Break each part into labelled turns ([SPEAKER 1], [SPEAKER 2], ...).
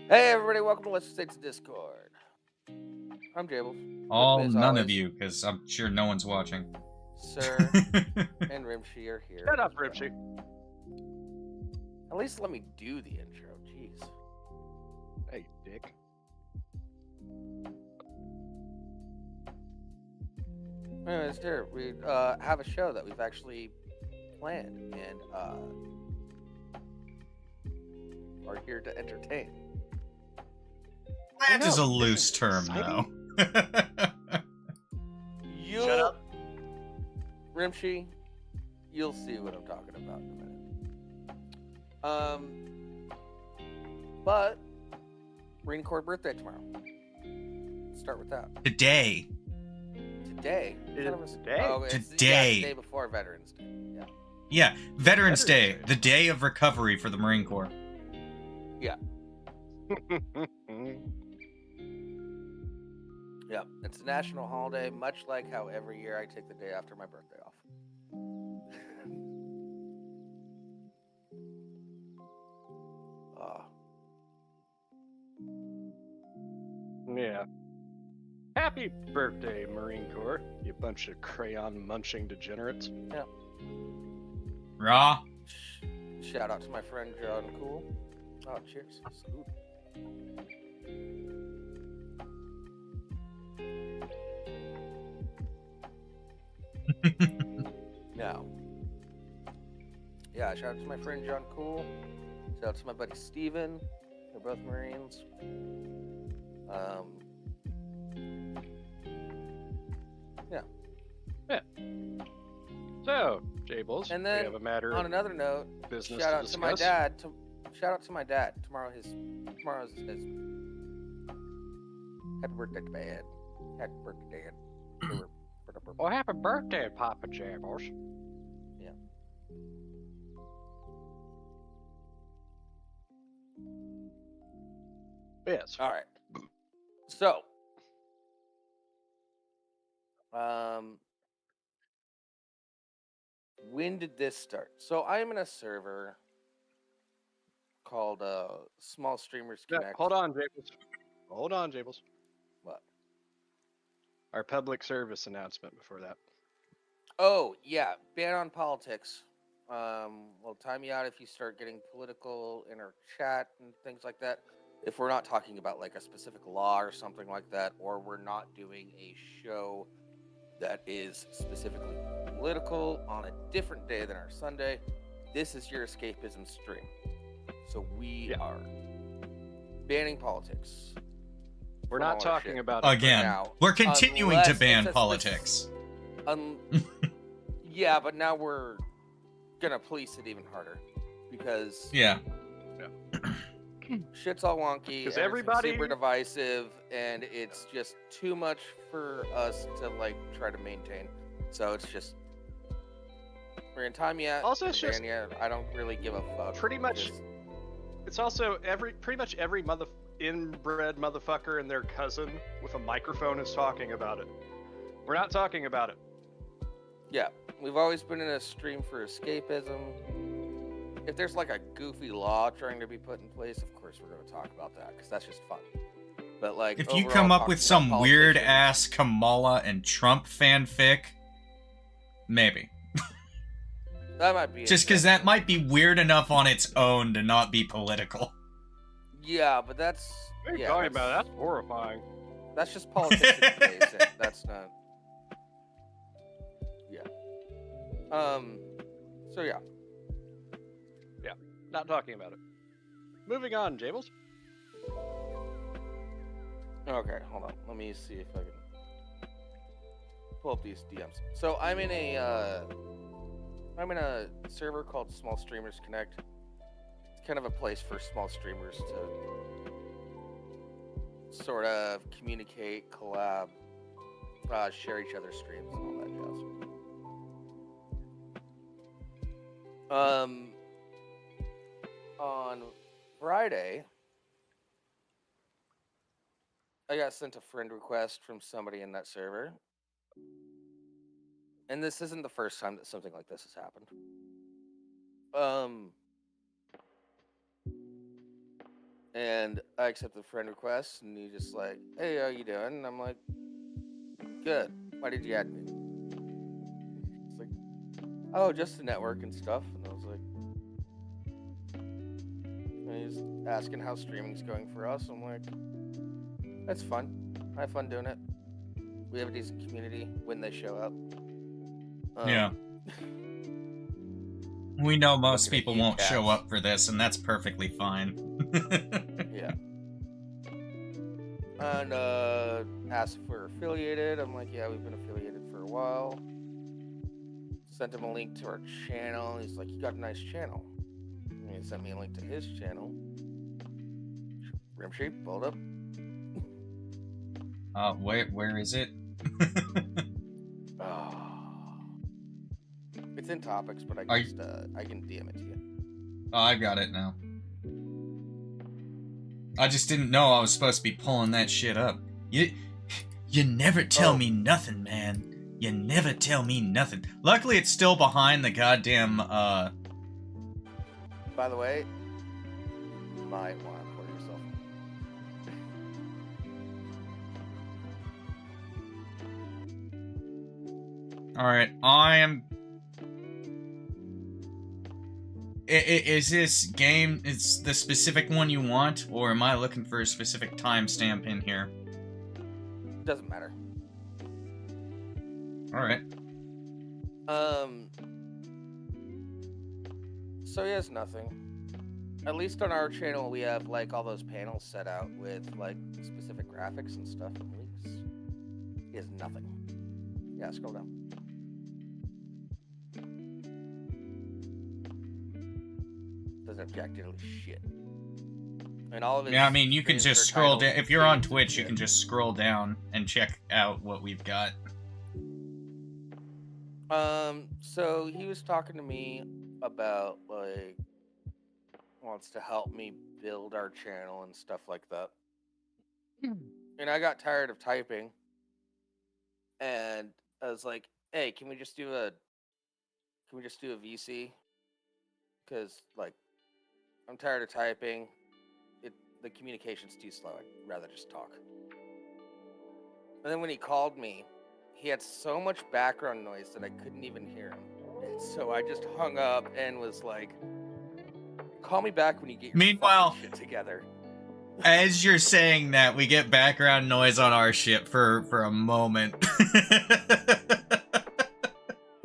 [SPEAKER 1] Hey everybody, welcome to Let's Just Take to Discord. I'm Jables. With me as
[SPEAKER 2] None of
[SPEAKER 1] always,
[SPEAKER 2] you, because I'm sure no one's watching.
[SPEAKER 1] Sir and Rimshee are here.
[SPEAKER 3] Shut up, Rimshee.
[SPEAKER 1] At least let me do the intro, jeez.
[SPEAKER 3] Hey, dick.
[SPEAKER 1] Anyways, here, we have a show that we've actually planned and are here to entertain.
[SPEAKER 2] That is a loose term, though.
[SPEAKER 3] Shut up.
[SPEAKER 1] Rimshee, you'll see what I'm talking about in a minute. But Marine Corps birthday tomorrow. Let's start with that.
[SPEAKER 2] Today.
[SPEAKER 1] Today?
[SPEAKER 3] Today?
[SPEAKER 1] Oh, it's,
[SPEAKER 2] Today.
[SPEAKER 1] Yeah, the day before Veterans Day. Yeah.
[SPEAKER 2] Yeah, Veterans Day,
[SPEAKER 3] Day.
[SPEAKER 2] the day of recovery for the Marine Corps.
[SPEAKER 1] Yeah. Yeah, it's a national holiday, much like how every year I take the day after my birthday off.
[SPEAKER 3] Yeah. Happy birthday, Marine Corps, you bunch of crayon munching degenerates.
[SPEAKER 2] Raw.
[SPEAKER 1] Shout out to my friend John Cool. Oh, cheers. Salute. Now, yeah, shout out to my friend John Cool. Shout out to my buddy Steven. They're both Marines.
[SPEAKER 3] So, Jables,
[SPEAKER 1] And then,
[SPEAKER 3] we have a matter
[SPEAKER 1] on
[SPEAKER 3] of
[SPEAKER 1] another note,
[SPEAKER 3] business
[SPEAKER 1] shout
[SPEAKER 3] to
[SPEAKER 1] out
[SPEAKER 3] discuss.
[SPEAKER 1] to my dad. Shout out to my dad. Tomorrow's his happy birthday to Dad. Happy birthday, Dad.
[SPEAKER 3] Well, happy birthday, Papa Jables.
[SPEAKER 1] Yeah.
[SPEAKER 3] Yes.
[SPEAKER 1] All right. So, when did this start? So I'm in a server called Small Streamers
[SPEAKER 3] Yeah,
[SPEAKER 1] Connect.
[SPEAKER 3] hold on, Jables. Hold on, Jables.
[SPEAKER 1] What?
[SPEAKER 3] Our public service announcement before that.
[SPEAKER 1] Oh yeah, ban on politics. We'll time you out if you start getting political in our chat and things like that. If we're not talking about like a specific law or something like that, or we're not doing a show that is specifically political on a different day than our Sunday, this is your escapism stream. So we are banning politics.
[SPEAKER 3] We're not talking about
[SPEAKER 2] Again,
[SPEAKER 1] now,
[SPEAKER 2] we're continuing to
[SPEAKER 1] unless
[SPEAKER 2] ban
[SPEAKER 1] it's a
[SPEAKER 2] politics.
[SPEAKER 1] Yeah, but now we're gonna police it even harder because
[SPEAKER 2] Yeah.
[SPEAKER 1] shit's all wonky.
[SPEAKER 3] Because
[SPEAKER 1] and
[SPEAKER 3] everybody-
[SPEAKER 1] it's super divisive, and it's just too much for us to like try to maintain. So it's just we're gonna time you.
[SPEAKER 3] Also, it's just-
[SPEAKER 1] I don't really give a fuck.
[SPEAKER 3] Pretty much-
[SPEAKER 1] because-
[SPEAKER 3] It's also pretty much every inbred motherfucker and their cousin with a microphone is talking about it. We're not talking about it.
[SPEAKER 1] Yeah, we've always been in a stream for escapism. If there's like a goofy law trying to be put in place, of course we're going to talk about that because that's just fun. But like,
[SPEAKER 2] If you
[SPEAKER 1] overall,
[SPEAKER 2] come up
[SPEAKER 1] talking
[SPEAKER 2] with
[SPEAKER 1] about
[SPEAKER 2] some
[SPEAKER 1] politicians-
[SPEAKER 2] weird ass Kamala and Trump fanfic, maybe.
[SPEAKER 1] that might be
[SPEAKER 2] Just because that might be weird enough on its own to not be political.
[SPEAKER 1] Yeah, but that's
[SPEAKER 3] What are you
[SPEAKER 1] yeah,
[SPEAKER 3] talking about? That's horrifying.
[SPEAKER 1] That's just politics adjacent. That's not. Yeah. So yeah.
[SPEAKER 3] Not talking about it. Moving on, Jables.
[SPEAKER 1] Okay, hold on. Let me see if I can pull up these DMs. So I'm in a server called Small Streamers Connect. It's kind of a place for small streamers to sort of communicate, collab, share each other's streams, and all that jazz. On Friday, I got sent a friend request from somebody in that server. And this isn't the first time that something like this has happened. And I accepted the friend request, and he just like, "Hey, how you doing?" And I'm like, "Good. Why did you add me?" It's like, "Oh, just the network and stuff." And I was like, and he's asking how streaming's going for us. I'm like, "That's fun. I have fun doing it. We have a decent community when they show up."
[SPEAKER 2] Yeah. We know most
[SPEAKER 1] Looking at
[SPEAKER 2] people
[SPEAKER 1] you,
[SPEAKER 2] won't show
[SPEAKER 1] Caps.
[SPEAKER 2] up for this, and that's perfectly fine.
[SPEAKER 1] Yeah. And asked if we're affiliated. I'm like, "Yeah, we've been affiliated for a while." Sent him a link to our channel. He's like, "You got a nice channel." And he sent me a link to his channel. Rimshee, pulled up.
[SPEAKER 2] Where is it?
[SPEAKER 1] Oh. It's in topics, but I
[SPEAKER 2] Are
[SPEAKER 1] can I can DM it to you.
[SPEAKER 2] Oh, I got it now. I just didn't know I was supposed to be pulling that shit up. You never tell me nothing, man. You never tell me nothing. Luckily, it's still behind the goddamn,
[SPEAKER 1] By the way, you might want to record yourself.
[SPEAKER 2] Alright, I am... Is this game, it's the specific one you want, or am I looking for a specific timestamp in here?
[SPEAKER 1] Doesn't matter.
[SPEAKER 2] Alright.
[SPEAKER 1] So he has nothing. At least on our channel, we have like all those panels set out with like specific graphics and stuff and links. He has nothing. Yeah, scroll down. Doesn't have jack diddly shit. And all of his
[SPEAKER 2] Yeah, I mean, you can
[SPEAKER 1] streams
[SPEAKER 2] just
[SPEAKER 1] are
[SPEAKER 2] scroll
[SPEAKER 1] titled
[SPEAKER 2] down. If you're on
[SPEAKER 1] Games and
[SPEAKER 2] Twitch, you
[SPEAKER 1] Shit.
[SPEAKER 2] can just scroll down and check out what we've got.
[SPEAKER 1] So he was talking to me about like wants to help me build our channel and stuff like that. And I got tired of typing, and I was like, "Hey, can we just do a VC? Because like I'm tired of typing. The communication's too slow. I'd rather just talk." And then when he called me, he had so much background noise that I couldn't even hear him. And so I just hung up and was like, "Call me back when you get your
[SPEAKER 2] Meanwhile,
[SPEAKER 1] fucking shit together."
[SPEAKER 2] As you're saying that, we get background noise on our ship for a moment.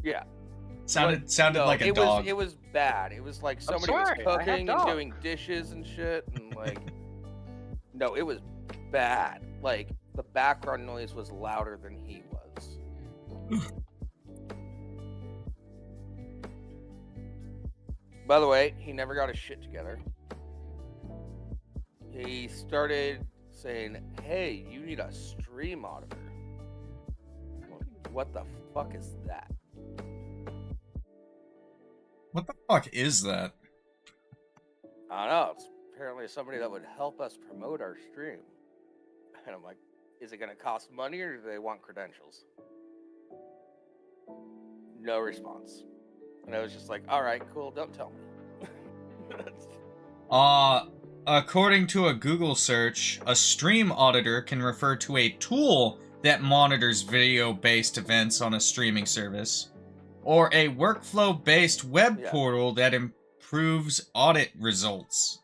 [SPEAKER 1] Yeah.
[SPEAKER 2] Sounded
[SPEAKER 1] No,
[SPEAKER 2] like a dog.
[SPEAKER 1] It was bad. It was like somebody was
[SPEAKER 3] sorry, I have
[SPEAKER 1] cooking and
[SPEAKER 3] dogs.
[SPEAKER 1] doing dishes and shit, and like, no, it was bad. Like the background noise was louder than he was. By the way, he never got his shit together. He started saying, "Hey, you need a stream auditor." I'm like, what the fuck is that?
[SPEAKER 2] What the fuck is that?
[SPEAKER 1] I don't know. It's apparently somebody that would help us promote our stream. And I'm like, is it going to cost money or do they want credentials? No response. And I was just like, all right, cool, don't tell me.
[SPEAKER 2] According to a Google search, a stream auditor can refer to a tool that monitors video-based events on a streaming service, or a workflow-based web portal that improves audit results.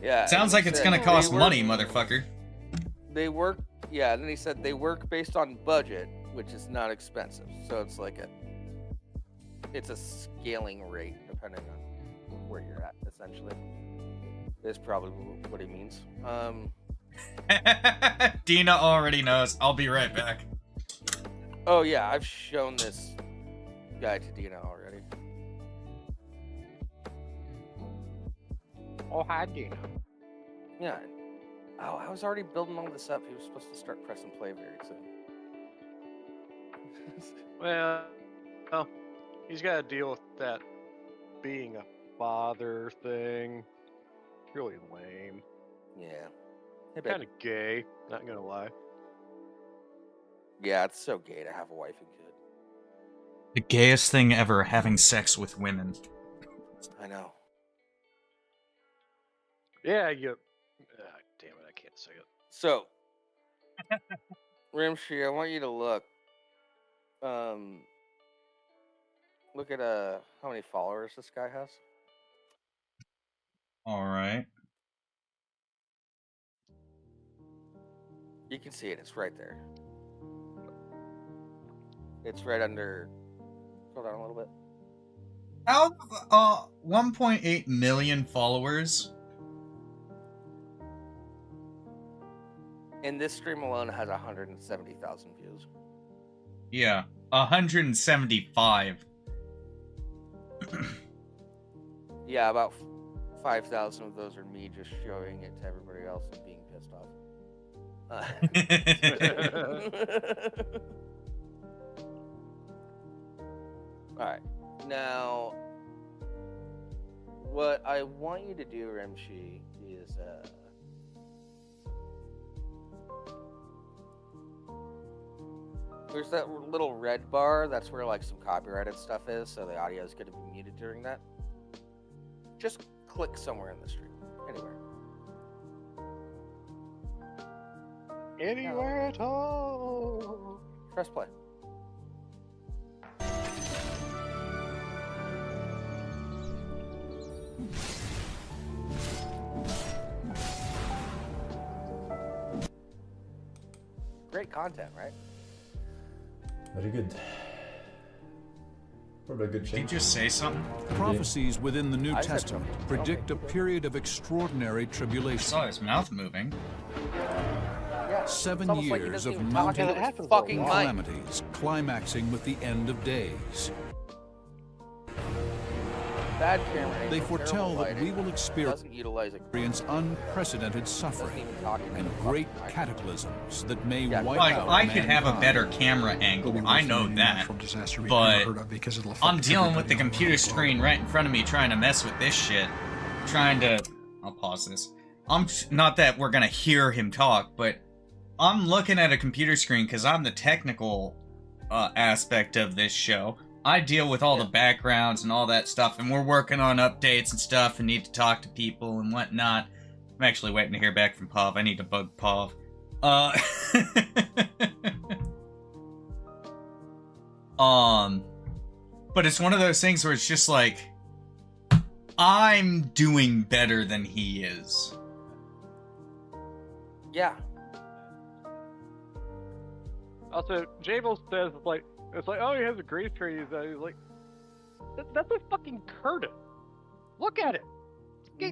[SPEAKER 1] Yeah.
[SPEAKER 2] Sounds like it's gonna cost money, motherfucker.
[SPEAKER 1] They work, yeah, and then he said they work based on budget, which is not expensive. So it's like it's a scaling rate depending on where you're at, essentially. Is probably what he means.
[SPEAKER 2] Dina already knows. I'll be right back.
[SPEAKER 1] Oh yeah, I've shown this guy to Dina already.
[SPEAKER 3] Oh, hi, Dina.
[SPEAKER 1] Yeah. Oh, I was already building all this up. He was supposed to start pressing play very soon.
[SPEAKER 3] Well, he's got to deal with that being a father thing. Really lame.
[SPEAKER 1] Yeah. Hey, babe.
[SPEAKER 3] Kind of gay, not gonna lie.
[SPEAKER 1] Yeah, it's so gay to have a wife and kid.
[SPEAKER 2] The gayest thing ever, having sex with women.
[SPEAKER 1] I know.
[SPEAKER 3] Yeah, you. Damn it, I can't say it.
[SPEAKER 1] So, Rimshee, I want you to look. Look at how many followers this guy has.
[SPEAKER 2] All right.
[SPEAKER 1] You can see it. It's right there. It's right under. Hold on a little bit.
[SPEAKER 2] Out of 1.8 million followers.
[SPEAKER 1] And this stream alone has 170,000 views.
[SPEAKER 2] Yeah, 175.
[SPEAKER 1] Yeah, about 5,000 of those are me just showing it to everybody else and being pissed off. Alright, now, what I want you to do, Rimshee, is, there's that little red bar, that's where, like, some copyrighted stuff is, so the audio is going to be muted during that. Just click somewhere in the stream, anywhere.
[SPEAKER 3] Anywhere at all.
[SPEAKER 1] Press play. Great content, right?
[SPEAKER 4] Very good. Probably a good
[SPEAKER 2] Did
[SPEAKER 4] change.
[SPEAKER 2] you just say something?
[SPEAKER 5] Prophecies within the New
[SPEAKER 1] I said
[SPEAKER 5] Testament
[SPEAKER 1] something.
[SPEAKER 5] predict a period of extraordinary
[SPEAKER 2] I
[SPEAKER 5] tribulation.
[SPEAKER 2] saw his mouth moving.
[SPEAKER 1] Yeah.
[SPEAKER 5] 7
[SPEAKER 1] It's almost like he
[SPEAKER 5] years
[SPEAKER 1] doesn't
[SPEAKER 5] of
[SPEAKER 1] even talk
[SPEAKER 5] mounting
[SPEAKER 1] into his
[SPEAKER 3] happens a
[SPEAKER 1] fucking
[SPEAKER 3] lot.
[SPEAKER 1] mic.
[SPEAKER 5] calamities, climaxing with the end of days.
[SPEAKER 1] Bad camera
[SPEAKER 5] They
[SPEAKER 1] angles,
[SPEAKER 5] foretell
[SPEAKER 1] terrible
[SPEAKER 5] that
[SPEAKER 1] lighting,
[SPEAKER 5] we will experience
[SPEAKER 1] doesn't utilize it.
[SPEAKER 5] unprecedented
[SPEAKER 1] Doesn't
[SPEAKER 5] suffering
[SPEAKER 1] even talk into
[SPEAKER 5] and
[SPEAKER 1] the
[SPEAKER 5] great
[SPEAKER 1] fucking mic.
[SPEAKER 5] cataclysms that may
[SPEAKER 1] Yeah,
[SPEAKER 5] wipe
[SPEAKER 2] Like,
[SPEAKER 5] out
[SPEAKER 2] I could have a
[SPEAKER 5] mankind.
[SPEAKER 2] better camera angle, I know that. But I'm dealing with the computer screen right in front of me trying to mess with this shit. Trying to... I'll pause this. Not that we're gonna hear him talk, but I'm looking at a computer screen because I'm the technical aspect of this show. I deal with all the backgrounds and all that stuff, and we're working on updates and stuff and need to talk to people and whatnot. I'm actually waiting to hear back from Pav. I need to bug Pav. But it's one of those things where it's just like, I'm doing better than he is.
[SPEAKER 1] Yeah.
[SPEAKER 3] Also, Jables says it's like, oh, he has a green screen. He's like, that's a fucking curtain. Look at it.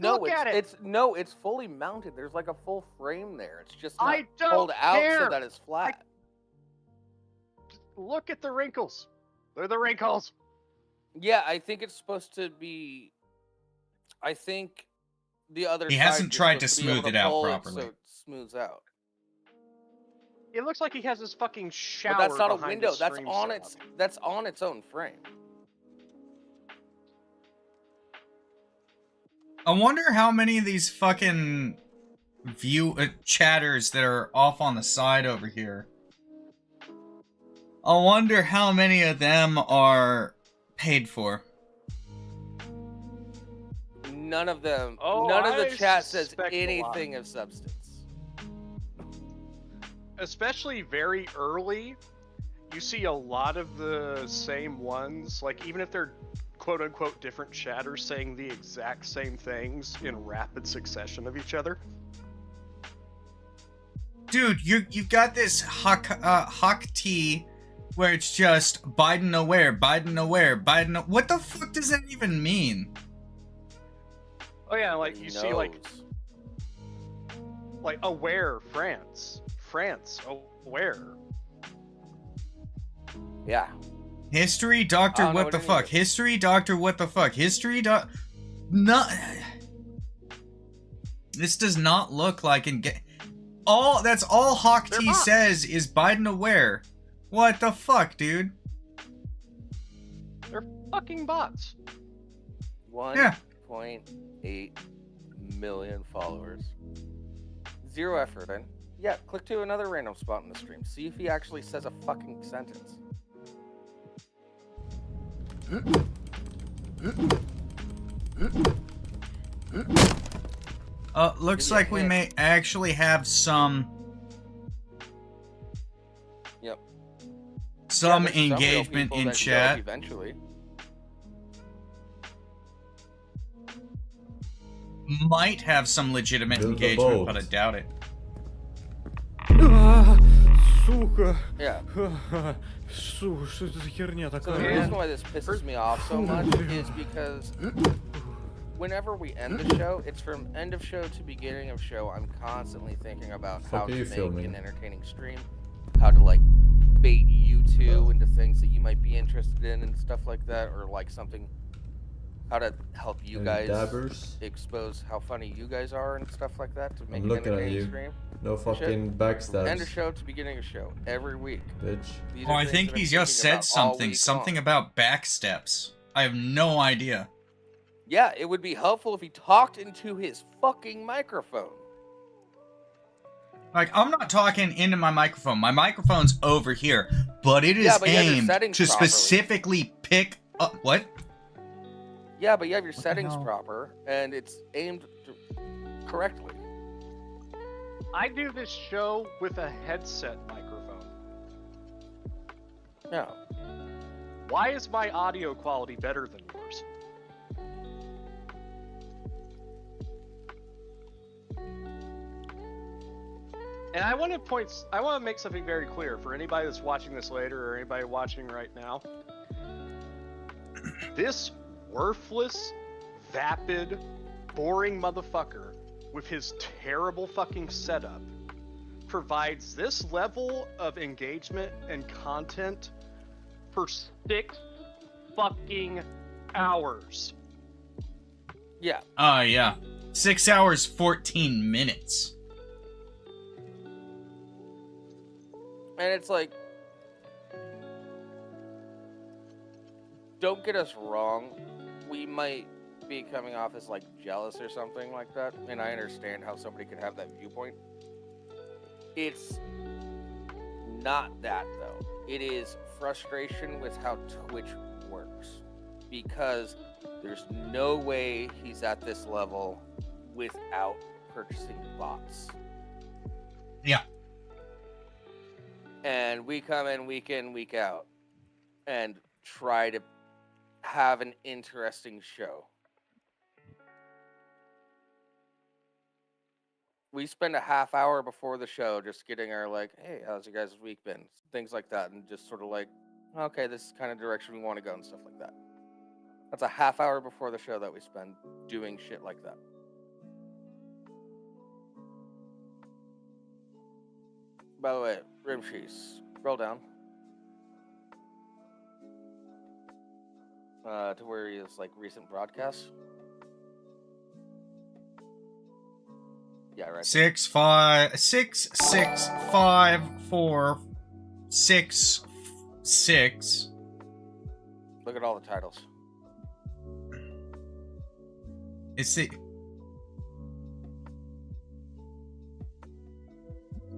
[SPEAKER 3] Look at it.
[SPEAKER 1] It's fully mounted. There's like a full frame there. It's just not
[SPEAKER 3] I don't
[SPEAKER 1] pulled out so
[SPEAKER 3] care.
[SPEAKER 1] that it's flat.
[SPEAKER 3] Look at the wrinkles. They're the wrinkles.
[SPEAKER 1] Yeah, I think it's supposed to be. I think the other.
[SPEAKER 2] He
[SPEAKER 1] side
[SPEAKER 2] hasn't
[SPEAKER 1] you're
[SPEAKER 2] tried to
[SPEAKER 1] supposed be able
[SPEAKER 2] smooth it out
[SPEAKER 1] pull
[SPEAKER 2] properly.
[SPEAKER 1] so it smooths out.
[SPEAKER 3] It looks like he has his fucking shower.
[SPEAKER 1] But that's not a
[SPEAKER 3] behind
[SPEAKER 1] window.
[SPEAKER 3] his
[SPEAKER 1] That's
[SPEAKER 3] stream
[SPEAKER 1] on
[SPEAKER 3] setup.
[SPEAKER 1] That's on its own frame.
[SPEAKER 2] I wonder how many of these fucking chatters that are off on the side over here. I wonder how many of them are paid for.
[SPEAKER 1] None of them.
[SPEAKER 3] Oh,
[SPEAKER 1] none of
[SPEAKER 3] I
[SPEAKER 1] the chat says
[SPEAKER 3] suspect a lot.
[SPEAKER 1] anything of substance.
[SPEAKER 3] Especially very early, you see a lot of the same ones. Like, even if they're quote-unquote different chatters saying the exact same things in rapid succession of each other.
[SPEAKER 2] Dude, you've got this Hawk T where it's just Biden aware, what the fuck does that even mean?
[SPEAKER 3] Oh yeah, like you see like
[SPEAKER 1] Knows.
[SPEAKER 3] aware France aware.
[SPEAKER 1] Yeah.
[SPEAKER 2] History Doctor
[SPEAKER 1] I don't know
[SPEAKER 2] what the
[SPEAKER 1] what any
[SPEAKER 2] fuck?
[SPEAKER 1] of it-
[SPEAKER 2] History Doctor what the fuck? History doc... No... This does not look like that's all Hawk
[SPEAKER 3] They're
[SPEAKER 2] T
[SPEAKER 3] bots.
[SPEAKER 2] says is Biden aware. What the fuck, dude?
[SPEAKER 3] They're fucking bots.
[SPEAKER 1] 1.8 million followers. Zero effort in. Yeah, click to another random spot in the stream. See if he actually says a fucking sentence.
[SPEAKER 2] Looks
[SPEAKER 1] Give you a
[SPEAKER 2] like we
[SPEAKER 1] hint.
[SPEAKER 2] may actually have some
[SPEAKER 1] Yep.
[SPEAKER 2] some
[SPEAKER 1] Yeah, there's real
[SPEAKER 2] engagement
[SPEAKER 1] people
[SPEAKER 2] in
[SPEAKER 1] that show up
[SPEAKER 2] chat.
[SPEAKER 1] eventually.
[SPEAKER 2] Might have some legitimate
[SPEAKER 4] Build a
[SPEAKER 2] engagement, but I
[SPEAKER 4] boat.
[SPEAKER 2] doubt it.
[SPEAKER 6] Сука.
[SPEAKER 1] Yeah.
[SPEAKER 6] Что это за херня
[SPEAKER 1] So the
[SPEAKER 6] такая?
[SPEAKER 1] reason why this pisses me off so much is because whenever we end the show, it's from end of show to beginning of show. I'm constantly thinking about how
[SPEAKER 4] Fuck are
[SPEAKER 1] to
[SPEAKER 4] you
[SPEAKER 1] make
[SPEAKER 4] filming?
[SPEAKER 1] an entertaining stream, how to like bait you two into things that you might be interested in and stuff like that, or like something, how to help you
[SPEAKER 4] Any
[SPEAKER 1] guys
[SPEAKER 4] dabbers?
[SPEAKER 1] expose how funny you guys are and stuff like that to make
[SPEAKER 4] I'm
[SPEAKER 1] an
[SPEAKER 4] looking at
[SPEAKER 1] entertaining
[SPEAKER 4] you.
[SPEAKER 1] stream.
[SPEAKER 4] No fucking backstabs.
[SPEAKER 1] End of show to beginning of show every week.
[SPEAKER 4] Bitch.
[SPEAKER 1] These
[SPEAKER 2] Oh,
[SPEAKER 1] are
[SPEAKER 2] I
[SPEAKER 1] things
[SPEAKER 2] think
[SPEAKER 1] that I'm
[SPEAKER 2] he just
[SPEAKER 1] thinking
[SPEAKER 2] said
[SPEAKER 1] about all
[SPEAKER 2] something.
[SPEAKER 1] week
[SPEAKER 2] Something
[SPEAKER 1] long.
[SPEAKER 2] about backsteps. I have no idea.
[SPEAKER 1] Yeah, it would be helpful if he talked into his fucking microphone.
[SPEAKER 2] Like, I'm not talking into my microphone. My microphone's over here, but it is
[SPEAKER 1] Yeah, but you have your
[SPEAKER 2] aimed
[SPEAKER 1] settings
[SPEAKER 2] to
[SPEAKER 1] properly.
[SPEAKER 2] specifically pick up. What?
[SPEAKER 1] Yeah, but you have your
[SPEAKER 2] the
[SPEAKER 1] settings
[SPEAKER 2] hell?
[SPEAKER 1] proper, and it's aimed correctly.
[SPEAKER 3] I do this show with a headset microphone.
[SPEAKER 1] Yeah.
[SPEAKER 3] Why is my audio quality better than yours? And I want to make something very clear for anybody that's watching this later or anybody watching right now. This worthless, vapid, boring motherfucker with his terrible fucking setup provides this level of engagement and content for 6 fucking hours.
[SPEAKER 1] Yeah.
[SPEAKER 2] Yeah. 6 hours, 14 minutes.
[SPEAKER 1] And it's like, don't get us wrong. We might be coming off as like jealous or something like that. And I understand how somebody could have that viewpoint. It's not that though. It is frustration with how Twitch works. Because there's no way he's at this level without purchasing bots.
[SPEAKER 2] Yeah.
[SPEAKER 1] And we come in, week out, and try to have an interesting show. We spend a half hour before the show just getting our like, hey, how's your guys' week been? Things like that, and just sort of like, okay, this is kind of direction we want to go and stuff like that. That's a half hour before the show that we spend doing shit like that. By the way, Rimshee, scroll down. To where he is like recent broadcasts. Yeah, right.
[SPEAKER 2] 6, 5, 6, 6, 5, 4, 6, 6.
[SPEAKER 1] Look at all the titles.
[SPEAKER 2] It's the.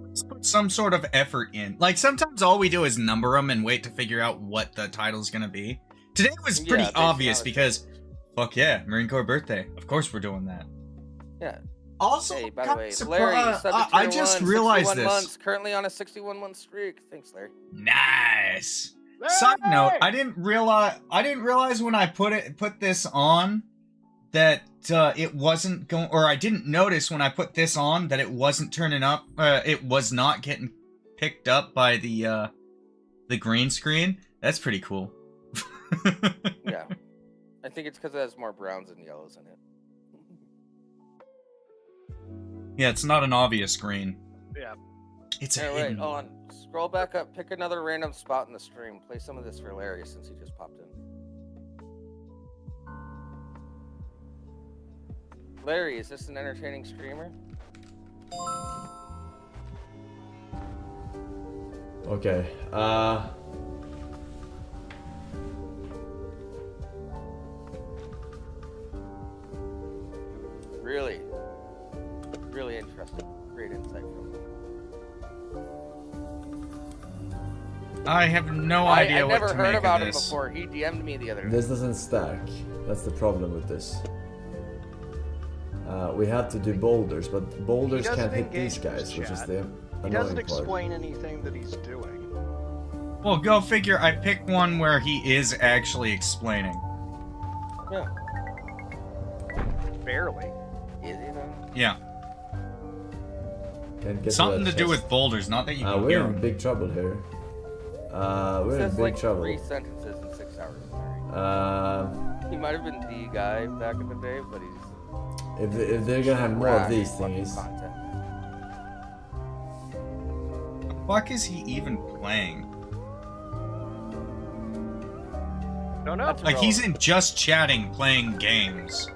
[SPEAKER 2] Let's put some sort of effort in. Like, sometimes all we do is number them and wait to figure out what the title's gonna be. Today was pretty
[SPEAKER 1] Yeah, based on
[SPEAKER 2] obvious
[SPEAKER 1] how it
[SPEAKER 2] because,
[SPEAKER 1] shows.
[SPEAKER 2] fuck yeah, Marine Corps birthday. Of course we're doing that.
[SPEAKER 1] Yeah.
[SPEAKER 2] Also,
[SPEAKER 1] Hey, by the
[SPEAKER 2] kinda
[SPEAKER 1] way,
[SPEAKER 2] surpri-
[SPEAKER 1] Larry, sub to
[SPEAKER 2] I
[SPEAKER 1] tier
[SPEAKER 2] just
[SPEAKER 1] 1,
[SPEAKER 2] realized
[SPEAKER 1] 61
[SPEAKER 2] this.
[SPEAKER 1] months, currently on a 61-month streak. Thanks, Larry.
[SPEAKER 2] Nice. Side note, I didn't realize when I put this on that it wasn't going, or I didn't notice when I put this on that it wasn't turning up. It was not getting picked up by the green screen. That's pretty cool.
[SPEAKER 1] Yeah. I think it's because it has more browns and yellows in it.
[SPEAKER 2] Yeah, it's not an obvious green.
[SPEAKER 3] Yeah.
[SPEAKER 2] It's a
[SPEAKER 1] Hey, wait,
[SPEAKER 2] hidden
[SPEAKER 1] hold
[SPEAKER 2] one.
[SPEAKER 1] on. Scroll back up. Pick another random spot in the stream. Play some of this for Larry since he just popped in. Larry, is this an entertaining streamer?
[SPEAKER 4] Okay.
[SPEAKER 1] Really? Really interesting. Great insight from him.
[SPEAKER 2] I have no idea
[SPEAKER 1] I've
[SPEAKER 2] what
[SPEAKER 1] never
[SPEAKER 2] to
[SPEAKER 1] heard
[SPEAKER 2] make
[SPEAKER 1] about
[SPEAKER 2] of
[SPEAKER 1] him
[SPEAKER 2] this.
[SPEAKER 1] before. He DM'd me the other day.
[SPEAKER 4] This doesn't stack. That's the problem with this. we have to do boulders, but boulders
[SPEAKER 3] doesn't
[SPEAKER 4] can't hit these
[SPEAKER 3] engage in
[SPEAKER 4] guys,
[SPEAKER 3] this
[SPEAKER 4] which is
[SPEAKER 3] chat.
[SPEAKER 4] the
[SPEAKER 3] He doesn't
[SPEAKER 4] annoying part.
[SPEAKER 3] explain anything that he's doing.
[SPEAKER 2] Well, go figure. I picked one where he is actually explaining.
[SPEAKER 1] Yeah.
[SPEAKER 3] Barely.
[SPEAKER 1] You know.
[SPEAKER 2] Yeah.
[SPEAKER 4] Can't get
[SPEAKER 2] Something
[SPEAKER 4] that
[SPEAKER 2] to do
[SPEAKER 4] chest.
[SPEAKER 2] with boulders, not that you can
[SPEAKER 4] We're
[SPEAKER 2] hear
[SPEAKER 4] in
[SPEAKER 2] 'em.
[SPEAKER 4] big trouble here. We're in
[SPEAKER 1] Says
[SPEAKER 4] big
[SPEAKER 1] like
[SPEAKER 4] trouble.
[SPEAKER 1] 3 sentences in 6 hours. Larry. He might have been the guy back in the day, but he's
[SPEAKER 4] If they're gonna have more of
[SPEAKER 1] trash
[SPEAKER 4] these
[SPEAKER 1] fucking
[SPEAKER 4] thingies,
[SPEAKER 1] content.
[SPEAKER 2] The fuck is he even playing?
[SPEAKER 3] Don't know.
[SPEAKER 1] That's
[SPEAKER 2] Like, he's
[SPEAKER 1] relevant.
[SPEAKER 2] in just chatting, playing games.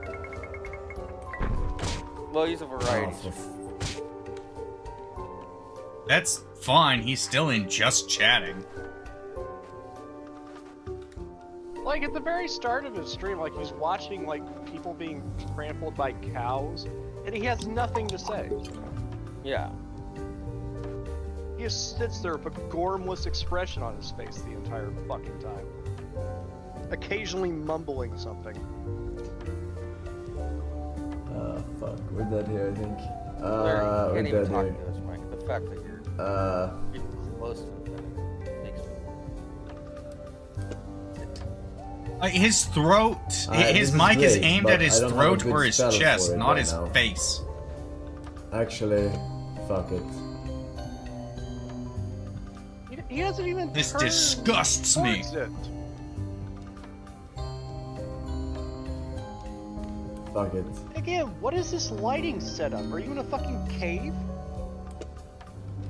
[SPEAKER 1] Well, he's a variety.
[SPEAKER 4] oh, for
[SPEAKER 2] That's fine, he's still in just chatting.
[SPEAKER 3] Like at the very start of his stream, like he's watching like people being trampled by cows, and he has nothing to say.
[SPEAKER 1] Yeah.
[SPEAKER 3] He just sits there with a gormless expression on his face the entire fucking time. Occasionally mumbling something.
[SPEAKER 4] fuck, we're dead here, I think.
[SPEAKER 1] Larry, you
[SPEAKER 4] We're
[SPEAKER 1] can't even
[SPEAKER 4] dead
[SPEAKER 1] talk
[SPEAKER 4] here.
[SPEAKER 1] to us, Mike. The fact that you're getting close to it makes me...
[SPEAKER 2] Like, his throat,
[SPEAKER 4] This
[SPEAKER 2] his
[SPEAKER 4] is
[SPEAKER 2] mic is
[SPEAKER 4] great,
[SPEAKER 2] aimed
[SPEAKER 4] but
[SPEAKER 2] at his
[SPEAKER 4] I don't have a
[SPEAKER 2] throat
[SPEAKER 4] good
[SPEAKER 2] or his
[SPEAKER 4] spell
[SPEAKER 2] chest,
[SPEAKER 4] for it
[SPEAKER 2] not
[SPEAKER 4] right
[SPEAKER 2] his
[SPEAKER 4] now.
[SPEAKER 2] face.
[SPEAKER 4] Actually, fuck it.
[SPEAKER 3] He doesn't even.
[SPEAKER 2] This
[SPEAKER 3] turn
[SPEAKER 2] disgusts me.
[SPEAKER 3] towards it.
[SPEAKER 4] Fuck it.
[SPEAKER 3] Again, what is this lighting setup? Are you in a fucking cave?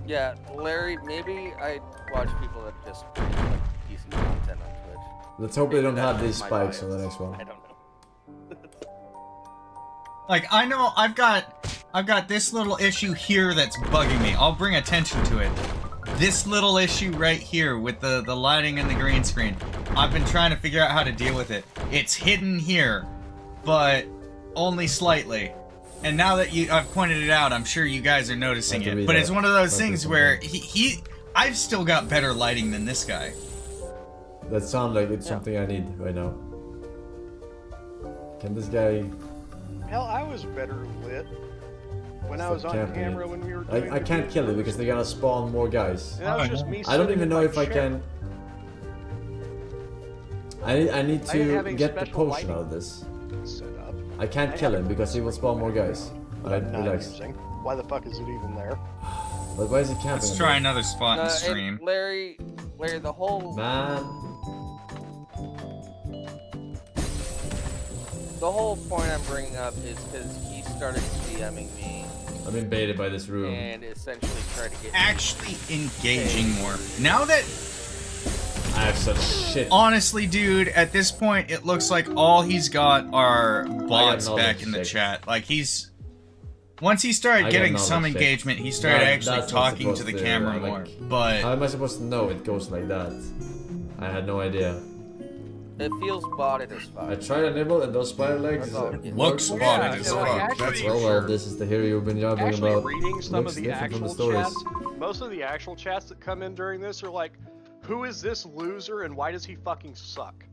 [SPEAKER 1] Yeah, Larry, maybe I watch people that just like decent content on Twitch.
[SPEAKER 4] Let's hope they don't
[SPEAKER 1] Maybe
[SPEAKER 4] have
[SPEAKER 1] that's
[SPEAKER 4] these
[SPEAKER 1] my
[SPEAKER 4] spikes on the
[SPEAKER 1] bias.
[SPEAKER 4] next one.
[SPEAKER 1] I don't know.
[SPEAKER 2] Like, I know I've got this little issue here that's bugging me. I'll bring attention to it. This little issue right here with the lighting and the green screen. I've been trying to figure out how to deal with it. It's hidden here, but only slightly. And now that I've pointed it out, I'm sure you guys are noticing
[SPEAKER 4] Have to
[SPEAKER 2] it.
[SPEAKER 4] read
[SPEAKER 2] But
[SPEAKER 4] that.
[SPEAKER 2] it's one of those
[SPEAKER 4] Have to
[SPEAKER 2] things
[SPEAKER 4] read
[SPEAKER 2] where
[SPEAKER 4] that.
[SPEAKER 2] I've still got better lighting than this guy.
[SPEAKER 4] That sounds like it's
[SPEAKER 1] Yeah.
[SPEAKER 4] something I need right now. Can this guy...
[SPEAKER 3] Hell, I was better lit when I was
[SPEAKER 4] Stop
[SPEAKER 3] on
[SPEAKER 4] camping
[SPEAKER 3] camera
[SPEAKER 4] it.
[SPEAKER 3] when we were doing
[SPEAKER 4] I can't kill it because they're gonna spawn more guys.
[SPEAKER 3] And that was just me
[SPEAKER 4] I don't
[SPEAKER 3] sitting
[SPEAKER 4] even
[SPEAKER 3] in
[SPEAKER 4] know
[SPEAKER 3] my
[SPEAKER 4] if I
[SPEAKER 3] chair.
[SPEAKER 4] can... I need
[SPEAKER 3] I didn't
[SPEAKER 4] to
[SPEAKER 3] have any
[SPEAKER 4] get the
[SPEAKER 3] special
[SPEAKER 4] potion
[SPEAKER 3] lighting.
[SPEAKER 4] out of this.
[SPEAKER 3] Set up.
[SPEAKER 4] I can't kill him because he will spawn more guys.
[SPEAKER 3] That
[SPEAKER 4] Alright,
[SPEAKER 3] I'm not
[SPEAKER 4] relax.
[SPEAKER 3] using. Why the fuck is it even there?
[SPEAKER 4] But why is he camping?
[SPEAKER 2] Let's
[SPEAKER 4] in
[SPEAKER 2] try
[SPEAKER 4] there?
[SPEAKER 2] another spot in
[SPEAKER 1] And
[SPEAKER 2] stream.
[SPEAKER 1] Larry, the whole
[SPEAKER 4] Man.
[SPEAKER 1] point I'm bringing up is because he started DMing me
[SPEAKER 4] I'm invaded by this room.
[SPEAKER 1] and essentially tried to get
[SPEAKER 2] Actually engaging more. Now that,
[SPEAKER 4] I have such shit.
[SPEAKER 2] honestly, dude, at this point, it looks like all he's got are bots
[SPEAKER 4] knowledge
[SPEAKER 2] back in the
[SPEAKER 4] check.
[SPEAKER 2] chat. Like, once he started
[SPEAKER 4] I got
[SPEAKER 2] getting some
[SPEAKER 4] knowledge check.
[SPEAKER 2] engagement, he started
[SPEAKER 4] No,
[SPEAKER 2] actually
[SPEAKER 4] that's not
[SPEAKER 2] talking to
[SPEAKER 4] supposed
[SPEAKER 2] the
[SPEAKER 4] to,
[SPEAKER 2] camera
[SPEAKER 4] like,
[SPEAKER 2] more. But
[SPEAKER 4] How am I supposed to know it goes like that? I had no idea.
[SPEAKER 1] It feels botted as
[SPEAKER 4] I
[SPEAKER 1] fuck.
[SPEAKER 4] tried a nibble and those spider legs
[SPEAKER 1] That's all.
[SPEAKER 2] looks
[SPEAKER 3] Yeah,
[SPEAKER 2] spotted as
[SPEAKER 3] so, like,
[SPEAKER 2] fuck.
[SPEAKER 3] actually-
[SPEAKER 2] That's for
[SPEAKER 4] Well,
[SPEAKER 2] sure.
[SPEAKER 4] this is the hero you've been yabbing
[SPEAKER 3] Actually,
[SPEAKER 4] about.
[SPEAKER 3] reading some
[SPEAKER 4] Looks
[SPEAKER 3] of the
[SPEAKER 4] different from the
[SPEAKER 3] actual
[SPEAKER 4] stories.
[SPEAKER 3] chats, most of the actual chats that come in during this are like, who is this loser and why does he fucking suck?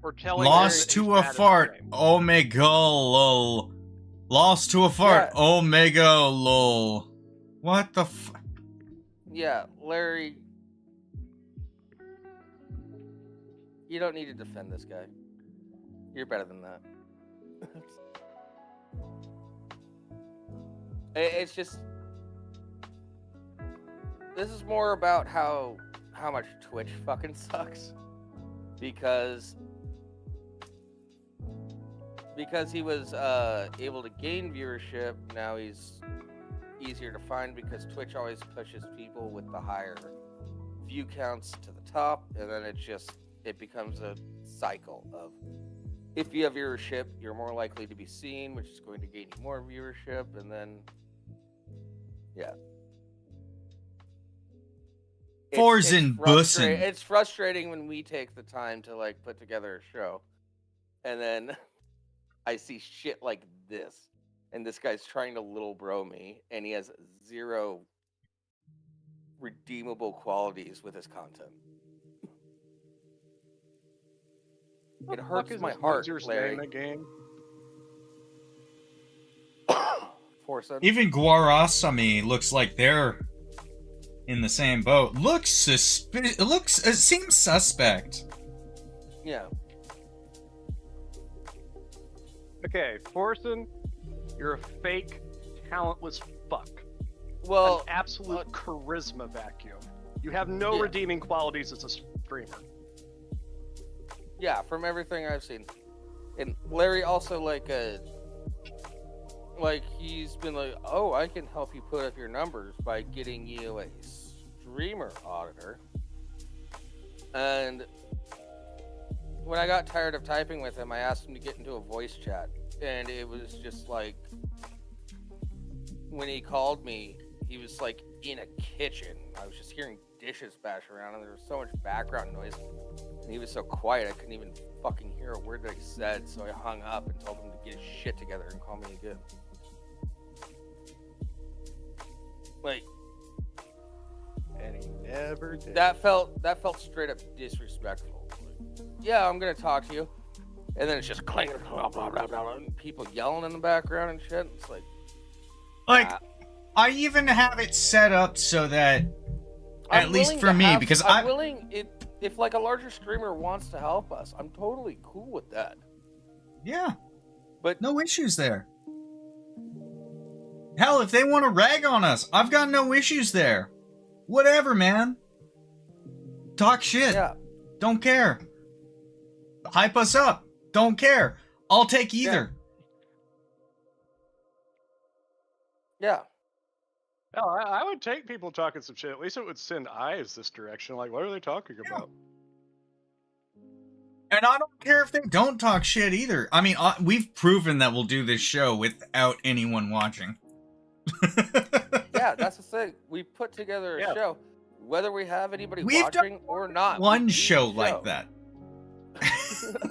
[SPEAKER 3] Or telling
[SPEAKER 2] Lost
[SPEAKER 3] Larry
[SPEAKER 2] to
[SPEAKER 3] that
[SPEAKER 2] a
[SPEAKER 3] he's bad at the
[SPEAKER 2] fart.
[SPEAKER 3] game.
[SPEAKER 2] Omega lol. Lost to a fart.
[SPEAKER 1] Yeah.
[SPEAKER 2] Omega lol. What the f-
[SPEAKER 1] Yeah, Larry, you don't need to defend this guy. You're better than that. It's just, this is more about how much Twitch fucking sucks, because he was able to gain viewership. Now he's easier to find because Twitch always pushes people with the higher view counts to the top, and then it becomes a cycle of, if you have viewership, you're more likely to be seen, which is going to gain you more viewership, and then yeah.
[SPEAKER 2] Bussen.
[SPEAKER 1] It's frustrating when we take the time to like put together a show, and then I see shit like this, and this guy's trying to little bro me, and he has zero redeemable qualities with his content. It
[SPEAKER 3] What the fuck
[SPEAKER 1] hurts
[SPEAKER 3] is
[SPEAKER 1] my
[SPEAKER 3] this
[SPEAKER 1] heart,
[SPEAKER 3] loser's
[SPEAKER 1] Larry.
[SPEAKER 3] name again?
[SPEAKER 1] Forsen.
[SPEAKER 2] Even Guarasami looks like they're in the same boat. It seems suspect.
[SPEAKER 1] Yeah.
[SPEAKER 3] Okay, Forsen, you're a fake, talentless fuck.
[SPEAKER 1] Well,
[SPEAKER 3] An absolute charisma vacuum. You have no
[SPEAKER 1] Yeah.
[SPEAKER 3] redeeming qualities as a streamer.
[SPEAKER 1] yeah, from everything I've seen. And Larry also he's been like, oh, I can help you put up your numbers by getting you a streamer auditor. And when I got tired of typing with him, I asked him to get into a voice chat. And it was just like, when he called me, he was like in a kitchen. I was just hearing dishes bash around, and there was so much background noise. And he was so quiet, I couldn't even fucking hear a word that he said. So I hung up and told him to get his shit together and call me again. Like,
[SPEAKER 3] And he never did.
[SPEAKER 1] that felt straight up disrespectful. Like, yeah, I'm gonna talk to you, and then it's just clang, blah blah blah blah, and people yelling in the background and shit. It's like,
[SPEAKER 2] I even have it set up so that, at least for me, because
[SPEAKER 1] I'm willing. If like a larger streamer wants to help us, I'm totally cool with that.
[SPEAKER 2] yeah,
[SPEAKER 1] But
[SPEAKER 2] no issues there. Hell, if they want to rag on us, I've got no issues there. Whatever, man. Talk shit.
[SPEAKER 1] yeah,
[SPEAKER 2] Don't care. Hype us up. Don't care. I'll take either.
[SPEAKER 1] yeah,
[SPEAKER 3] No, I would take people talking some shit. At least it would send eyes this direction. Like, what are they talking about?
[SPEAKER 2] And I don't care if they don't talk shit either. I mean, we've proven that we'll do this show without anyone watching.
[SPEAKER 1] yeah. That's the thing. We put together a
[SPEAKER 3] Yeah.
[SPEAKER 1] show, whether we have anybody
[SPEAKER 2] We've
[SPEAKER 1] watching or not.
[SPEAKER 2] One
[SPEAKER 1] we do
[SPEAKER 2] show
[SPEAKER 1] the
[SPEAKER 2] like that.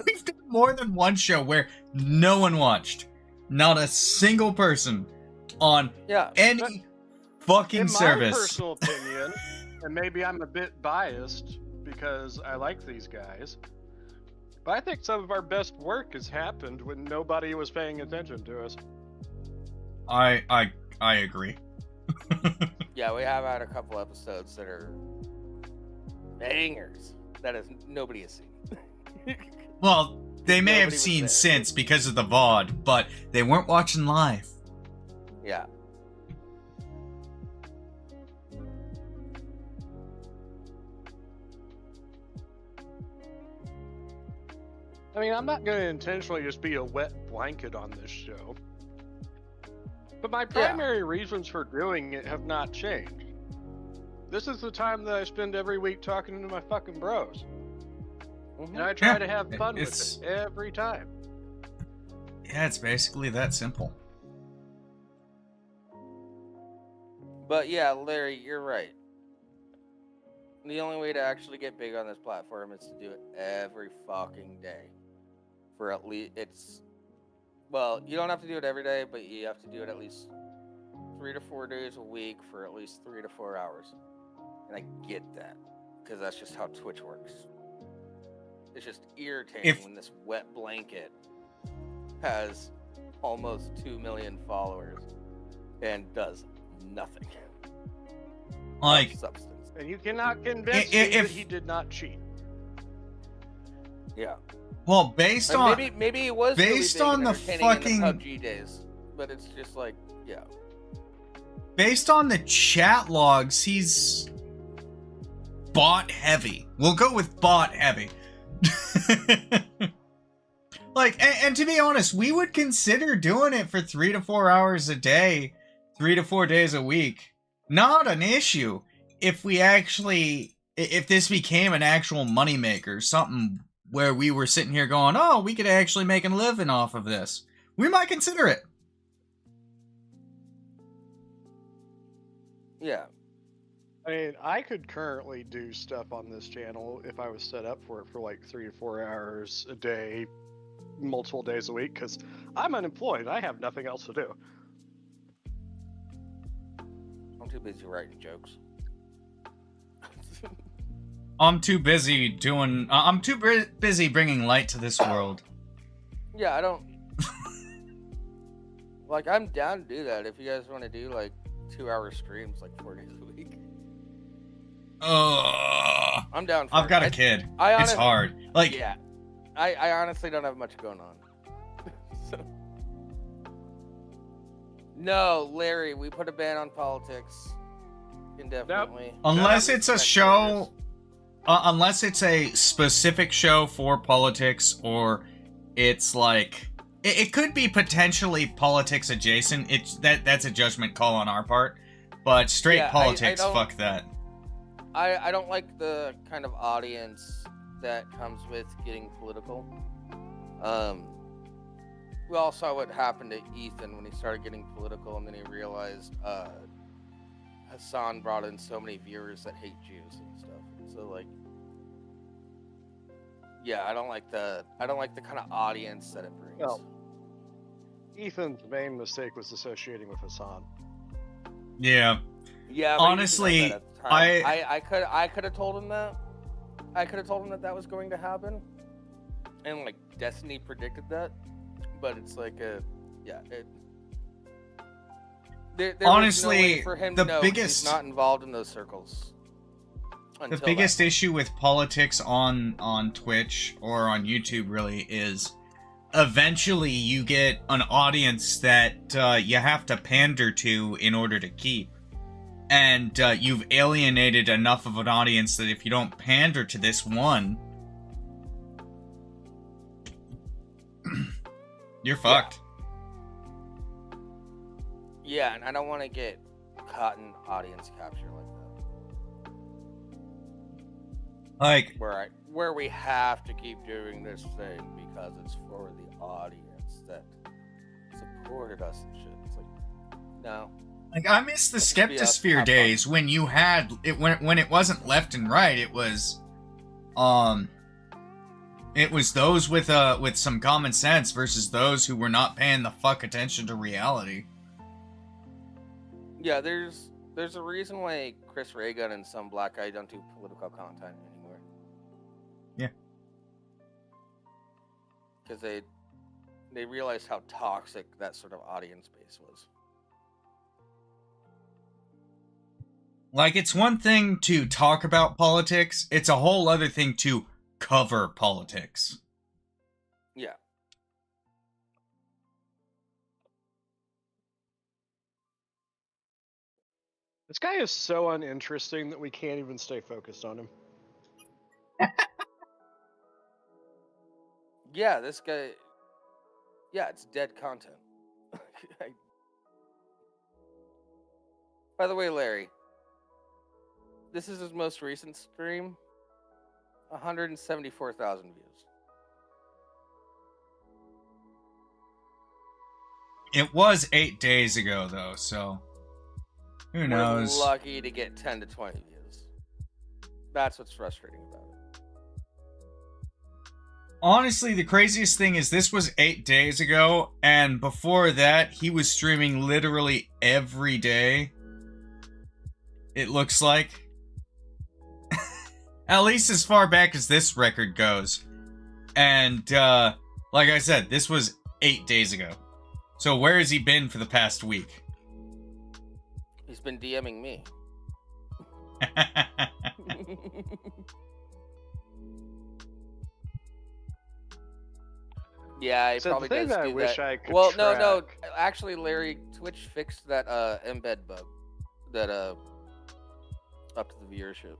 [SPEAKER 2] We've done more than one show where no one watched. Not a single person on
[SPEAKER 1] Yeah,
[SPEAKER 2] any fucking
[SPEAKER 3] In
[SPEAKER 2] service.
[SPEAKER 3] my personal opinion, and maybe I'm a bit biased because I like these guys, but I think some of our best work has happened when nobody was paying attention to us.
[SPEAKER 2] I agree.
[SPEAKER 1] yeah. We have had a couple episodes that are bangers that nobody has seen.
[SPEAKER 2] Well, they may
[SPEAKER 1] Nobody
[SPEAKER 2] have
[SPEAKER 1] was
[SPEAKER 2] seen
[SPEAKER 1] there.
[SPEAKER 2] since because of the VOD, but they weren't watching live.
[SPEAKER 1] Yeah.
[SPEAKER 3] I mean, I'm not going to intentionally just be a wet blanket on this show, but my primary reasons for doing it have not changed. This is the time that I spend every week talking to my fucking bros. And I try
[SPEAKER 2] Yeah,
[SPEAKER 3] to have fun with
[SPEAKER 2] it's-
[SPEAKER 3] it every time.
[SPEAKER 2] Yeah, it's basically that simple.
[SPEAKER 1] But yeah, Larry, you're right. The only way to actually get big on this platform is to do it every fucking day. For at least well, you don't have to do it every day, but you have to do it at least 3 to 4 days a week for at least 3 to 4 hours. And I get that, because that's just how Twitch works. It's just irritating when this wet blanket has almost 2 million followers and does nothing.
[SPEAKER 2] Like,
[SPEAKER 1] of substance.
[SPEAKER 3] And you cannot convince me that he did not cheat.
[SPEAKER 1] Yeah.
[SPEAKER 2] well, based
[SPEAKER 1] And
[SPEAKER 2] on
[SPEAKER 1] maybe it was
[SPEAKER 2] based
[SPEAKER 1] really big
[SPEAKER 2] on
[SPEAKER 1] and
[SPEAKER 2] the
[SPEAKER 1] entertaining
[SPEAKER 2] fucking-
[SPEAKER 1] in the PUBG days, but it's just like, yeah.
[SPEAKER 2] based on the chat logs, he's bot heavy. We'll go with bot heavy. Like, and to be honest, we would consider doing it for 3 to 4 hours a day, 3 to 4 days a week. Not an issue if if this became an actual moneymaker, something where we were sitting here going, oh, we could actually make a living off of this. We might consider it.
[SPEAKER 1] Yeah.
[SPEAKER 3] I mean, I could currently do stuff on this channel if I was set up for it for like 3 to 4 hours a day, multiple days a week, because I'm unemployed. I have nothing else to do.
[SPEAKER 1] I'm too busy writing jokes.
[SPEAKER 2] I'm too busy doing. I'm too busy bringing light to this world.
[SPEAKER 1] Yeah, I don't. Like, I'm down to do that if you guys want to do like 2-hour streams, like 4 days a week.
[SPEAKER 2] I'm
[SPEAKER 1] down for
[SPEAKER 2] I've
[SPEAKER 1] it.
[SPEAKER 2] got a kid.
[SPEAKER 1] I
[SPEAKER 2] It's hard. Like,
[SPEAKER 1] yeah, I honestly don't have much going on. So. No, Larry, we put a ban on politics indefinitely.
[SPEAKER 2] unless it's a show, unless it's a specific show for politics, or it's like it could be potentially politics adjacent. That's a judgment call on our part, but straight politics, fuck that.
[SPEAKER 1] I don't like the kind of audience that comes with getting political. We all saw what happened to Ethan when he started getting political, and then he realized Hassan brought in so many viewers that hate Jews and stuff. So like, yeah, I don't like the kind of audience that it brings.
[SPEAKER 3] Well, Ethan's main mistake was associating with Hassan.
[SPEAKER 2] Yeah.
[SPEAKER 1] Yeah.
[SPEAKER 2] Honestly,
[SPEAKER 1] I could have told him that. I could have told him that was going to happen, and like Destiny predicted that. But it's like there
[SPEAKER 2] honestly,
[SPEAKER 1] was no way for him
[SPEAKER 2] the
[SPEAKER 1] to know
[SPEAKER 2] biggest
[SPEAKER 1] he's not involved in those circles.
[SPEAKER 2] The biggest issue with politics on Twitch or on YouTube really is eventually you get an audience that you have to pander to in order to keep. And you've alienated enough of an audience that if you don't pander to this one, you're fucked.
[SPEAKER 1] Yeah, and I don't want to get caught in audience capture like that. Where we have to keep doing this thing because it's for the audience that supported us and shit. It's like, no.
[SPEAKER 2] Like, I miss the Skeptosphere days when you had it when it wasn't left and right. It was those with some common sense versus those who were not paying the fuck attention to reality.
[SPEAKER 1] Yeah, there's a reason why Chris Reagan and some black guy don't do political content anymore.
[SPEAKER 2] Yeah.
[SPEAKER 1] Because they realized how toxic that sort of audience base was.
[SPEAKER 2] Like, it's one thing to talk about politics, it's a whole other thing to cover politics.
[SPEAKER 1] Yeah.
[SPEAKER 3] This guy is so uninteresting that we can't even stay focused on him.
[SPEAKER 1] Yeah, this guy. Yeah, it's dead content. By the way, Larry, this is his most recent stream. 174,000 views.
[SPEAKER 2] It was 8 days ago, though, so who knows?
[SPEAKER 1] We're lucky to get 10 to 20 views. That's what's frustrating about it.
[SPEAKER 2] Honestly, the craziest thing is this was 8 days ago, and before that, he was streaming literally every day. It looks like. At least as far back as this record goes. And, like I said, this was 8 days ago. So where has he been for the past week?
[SPEAKER 1] He's been DMing me. Yeah, he probably does
[SPEAKER 3] I
[SPEAKER 1] do
[SPEAKER 3] wish
[SPEAKER 1] that.
[SPEAKER 3] I could
[SPEAKER 1] Well,
[SPEAKER 3] track.
[SPEAKER 1] no. Actually, Larry, Twitch fixed that embed bug that up to the viewership.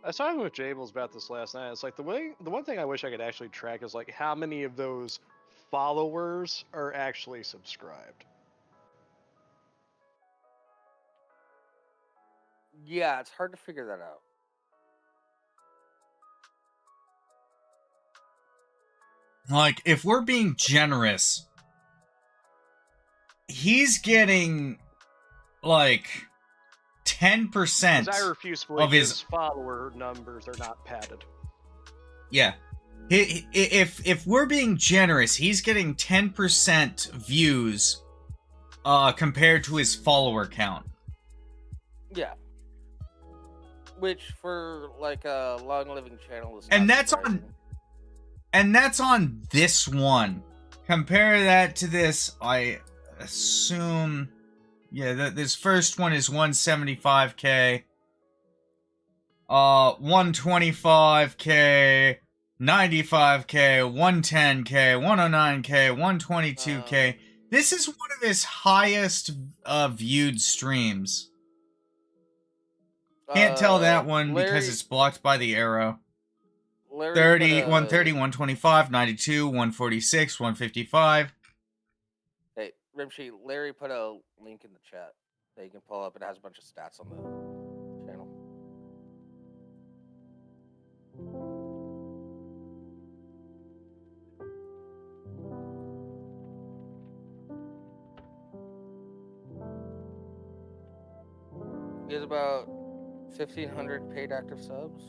[SPEAKER 3] I was talking with Jables about this last night. It's like the one thing I wish I could actually track is like how many of those followers are actually subscribed.
[SPEAKER 1] Yeah, it's hard to figure that out.
[SPEAKER 2] Like, if we're being generous, he's getting, like, 10%
[SPEAKER 3] I refuse to
[SPEAKER 2] of
[SPEAKER 3] believe
[SPEAKER 2] his
[SPEAKER 3] his follower numbers are not padded.
[SPEAKER 2] Yeah. If we're being generous, he's getting 10% views compared to his follower count.
[SPEAKER 1] Yeah. Which for like a long living channel is
[SPEAKER 2] And
[SPEAKER 1] not
[SPEAKER 2] that's on-
[SPEAKER 1] surprising.
[SPEAKER 2] And that's on this one. Compare that to this, I assume... Yeah, this first one is 175k. 125k, 95k, 110k, 109k, 122k. This is one of his highest viewed streams. Can't tell that one because it's blocked by the arrow. 30, 130, 125, 92, 146, 155.
[SPEAKER 1] Hey, Rimshee, Larry put a link in the chat that you can pull up. It has a bunch of stats on the channel. He has about 1,500 paid active subs.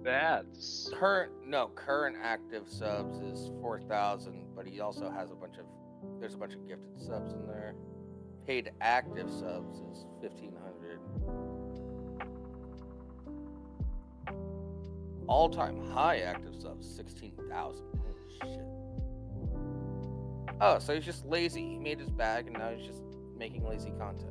[SPEAKER 3] That's
[SPEAKER 1] Current active subs is 4,000, but he also has there's a bunch of gifted subs in there. Paid active subs is 1,500. All-time high active subs, 16,000. Holy shit. Oh, so he's just lazy. He made his bag and now he's just making lazy content.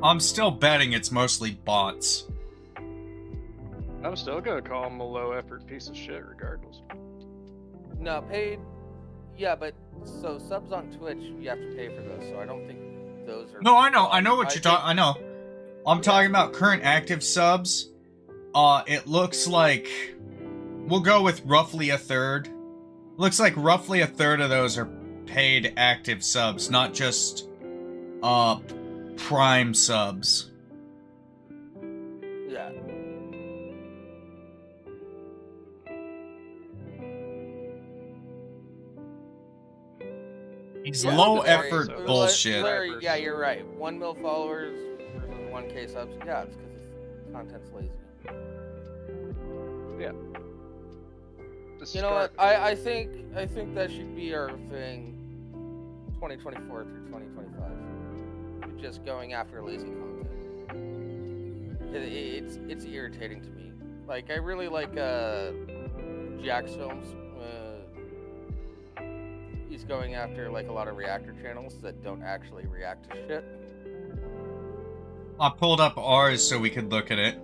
[SPEAKER 2] I'm still betting it's mostly bots.
[SPEAKER 3] I'm still gonna call him a low effort piece of shit regardless.
[SPEAKER 1] No, paid. Yeah, but so subs on Twitch, you have to pay for those. So I don't think those are.
[SPEAKER 2] No, I know what you're talking. I know. I'm talking about current active subs. It looks like we'll go with roughly a third. Looks like roughly a third of those are paid active subs, not just Prime subs.
[SPEAKER 1] Yeah.
[SPEAKER 2] He's
[SPEAKER 1] Yeah,
[SPEAKER 2] low
[SPEAKER 1] Larry,
[SPEAKER 2] effort
[SPEAKER 3] so-
[SPEAKER 2] bullshit.
[SPEAKER 1] Larry, yeah, you're right. 1 mil followers versus 1K subs. Yeah, it's because his content's lazy.
[SPEAKER 3] This
[SPEAKER 1] You
[SPEAKER 3] is
[SPEAKER 1] know what?
[SPEAKER 3] garbage.
[SPEAKER 1] I think that should be our thing. 2024 through 2025. We're just going after lazy content. It's irritating to me. Like I really like Jack's films. He's going after like a lot of reactor channels that don't actually react to shit.
[SPEAKER 2] I pulled up ours so we could look at it.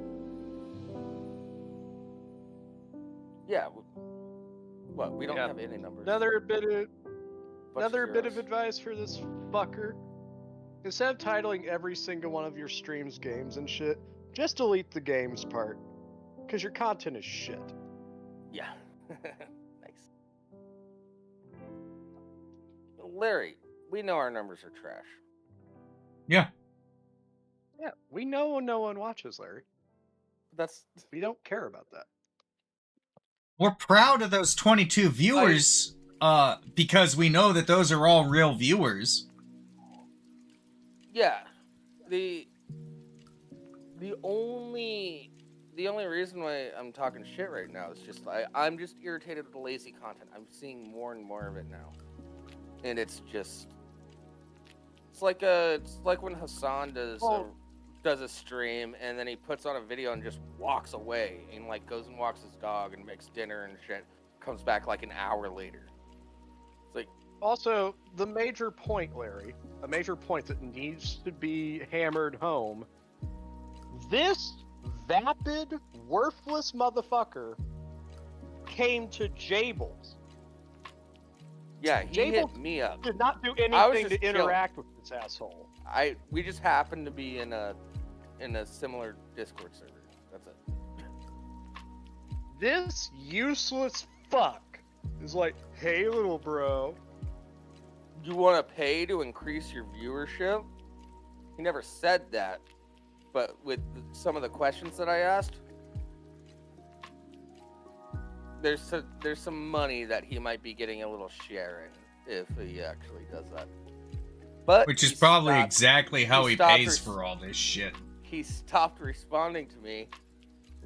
[SPEAKER 1] Yeah. What? We don't
[SPEAKER 3] Yeah.
[SPEAKER 1] have any numbers.
[SPEAKER 3] Another bit of
[SPEAKER 1] Bunch
[SPEAKER 3] Another bit of
[SPEAKER 1] zeros.
[SPEAKER 3] advice for this fucker. Instead of titling every single one of your streams games and shit, just delete the games part. Because your content is shit.
[SPEAKER 1] Yeah. Nice. Larry, we know our numbers are trash.
[SPEAKER 2] Yeah.
[SPEAKER 3] Yeah, we know no one watches, Larry.
[SPEAKER 1] That's
[SPEAKER 3] We don't care about that.
[SPEAKER 2] We're proud of those 22 viewers, because we know that those are all real viewers.
[SPEAKER 1] yeah. The only reason why I'm talking shit right now is just I'm just irritated with the lazy content. I'm seeing more and more of it now, and it's like when Hassan does a stream and then he puts on a video and just walks away and like goes and walks his dog and makes dinner and shit. Comes back like an hour later. It's like
[SPEAKER 3] Also, the major point, Larry, a major point that needs to be hammered home. This vapid, worthless motherfucker came to Jables.
[SPEAKER 1] yeah, he hit
[SPEAKER 3] Jables
[SPEAKER 1] me up.
[SPEAKER 3] Did not do
[SPEAKER 1] I was
[SPEAKER 3] anything to
[SPEAKER 1] just chilling.
[SPEAKER 3] interact with this asshole.
[SPEAKER 1] We just happened to be in a similar Discord server. That's it.
[SPEAKER 3] This useless fuck is like, hey, little bro.
[SPEAKER 1] You want to pay to increase your viewership? He never said that, but with some of the questions that I asked, there's some money that he might be getting a little share in if he actually does that. But
[SPEAKER 2] Which is
[SPEAKER 1] he
[SPEAKER 2] probably
[SPEAKER 1] stopped-
[SPEAKER 2] exactly how he
[SPEAKER 1] stopped
[SPEAKER 2] pays for all this shit.
[SPEAKER 1] He stopped responding to me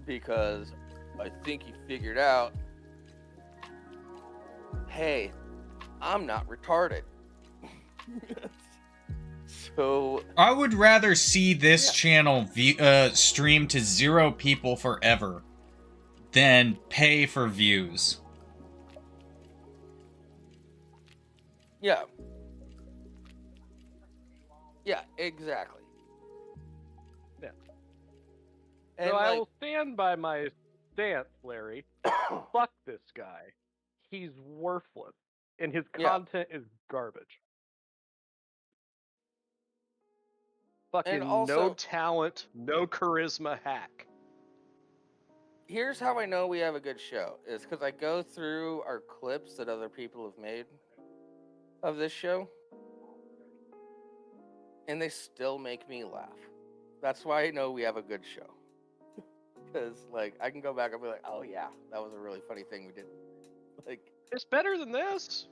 [SPEAKER 1] because I think he figured out hey, I'm not retarded. So
[SPEAKER 2] I would rather see this channel stream to 0 people forever than pay for views.
[SPEAKER 1] yeah. Yeah, exactly.
[SPEAKER 3] Yeah.
[SPEAKER 1] And
[SPEAKER 3] So I
[SPEAKER 1] like,
[SPEAKER 3] will stand by my stance, Larry. Fuck this guy. He's worthless, and his
[SPEAKER 1] Yeah.
[SPEAKER 3] content is garbage. Fucking
[SPEAKER 1] And also-
[SPEAKER 3] no talent, no charisma hack.
[SPEAKER 1] here's how I know we have a good show is because I go through our clips that other people have made of this show, and they still make me laugh. That's why I know we have a good show. Because like I can go back and be like, oh yeah, that was a really funny thing we did. Like,
[SPEAKER 3] It's better than this.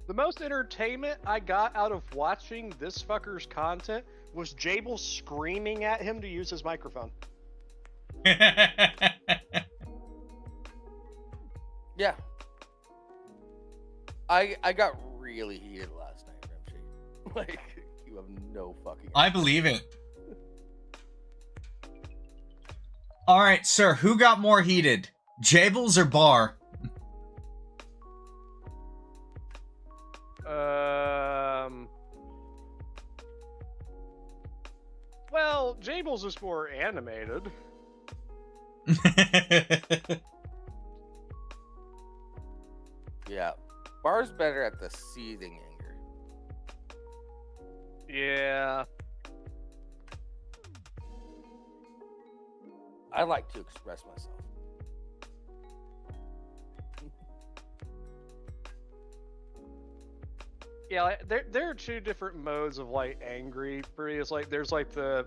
[SPEAKER 3] The most entertainment I got out of watching this fucker's content was Jables screaming at him to use his microphone.
[SPEAKER 1] yeah. I got really heated last night, Rimshee. Like, you have no fucking
[SPEAKER 2] I believe it. Alright, sir, who got more heated? Jables or Bar?
[SPEAKER 3] Well, Jables is more animated.
[SPEAKER 1] Yeah. Bar's better at the seething anger.
[SPEAKER 3] Yeah.
[SPEAKER 1] I like to express myself.
[SPEAKER 3] Yeah, like, there are two different modes of like angry for me. It's like there's like the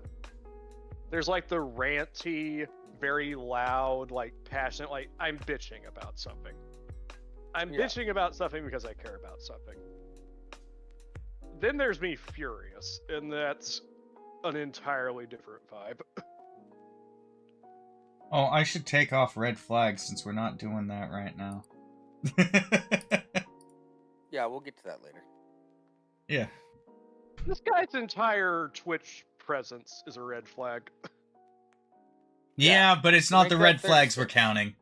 [SPEAKER 3] ranty, very loud, like passionate, like I'm bitching about something. I'm bitching about something because I care about something. Then there's me furious, and that's an entirely different vibe.
[SPEAKER 2] Oh, I should take off red flags since we're not doing that right now.
[SPEAKER 1] Yeah, we'll get to that later.
[SPEAKER 2] Yeah.
[SPEAKER 3] This guy's entire Twitch presence is a red flag.
[SPEAKER 2] Yeah, but it's
[SPEAKER 1] To
[SPEAKER 2] not
[SPEAKER 1] make
[SPEAKER 2] the
[SPEAKER 1] that
[SPEAKER 2] red
[SPEAKER 1] fair
[SPEAKER 2] flags we're
[SPEAKER 1] shake.
[SPEAKER 2] counting.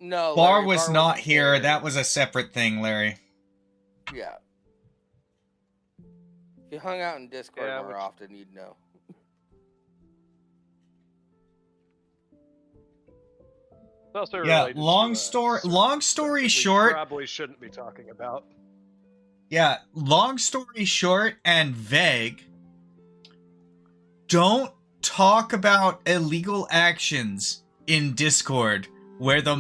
[SPEAKER 1] No.
[SPEAKER 2] Bar
[SPEAKER 1] Larry,
[SPEAKER 2] was
[SPEAKER 1] Bar
[SPEAKER 2] not
[SPEAKER 1] wasn't
[SPEAKER 2] here.
[SPEAKER 1] there.
[SPEAKER 2] That was a separate thing, Larry.
[SPEAKER 1] Yeah. If you hung out in Discord
[SPEAKER 3] Yeah,
[SPEAKER 1] more
[SPEAKER 3] which-
[SPEAKER 1] often, you'd know.
[SPEAKER 3] It's also
[SPEAKER 2] Yeah,
[SPEAKER 3] related
[SPEAKER 2] long
[SPEAKER 3] to,
[SPEAKER 2] story
[SPEAKER 3] stuff that we
[SPEAKER 2] short.
[SPEAKER 3] probably shouldn't be talking about.
[SPEAKER 2] Yeah, long story short and vague. Don't talk about illegal actions in Discord where the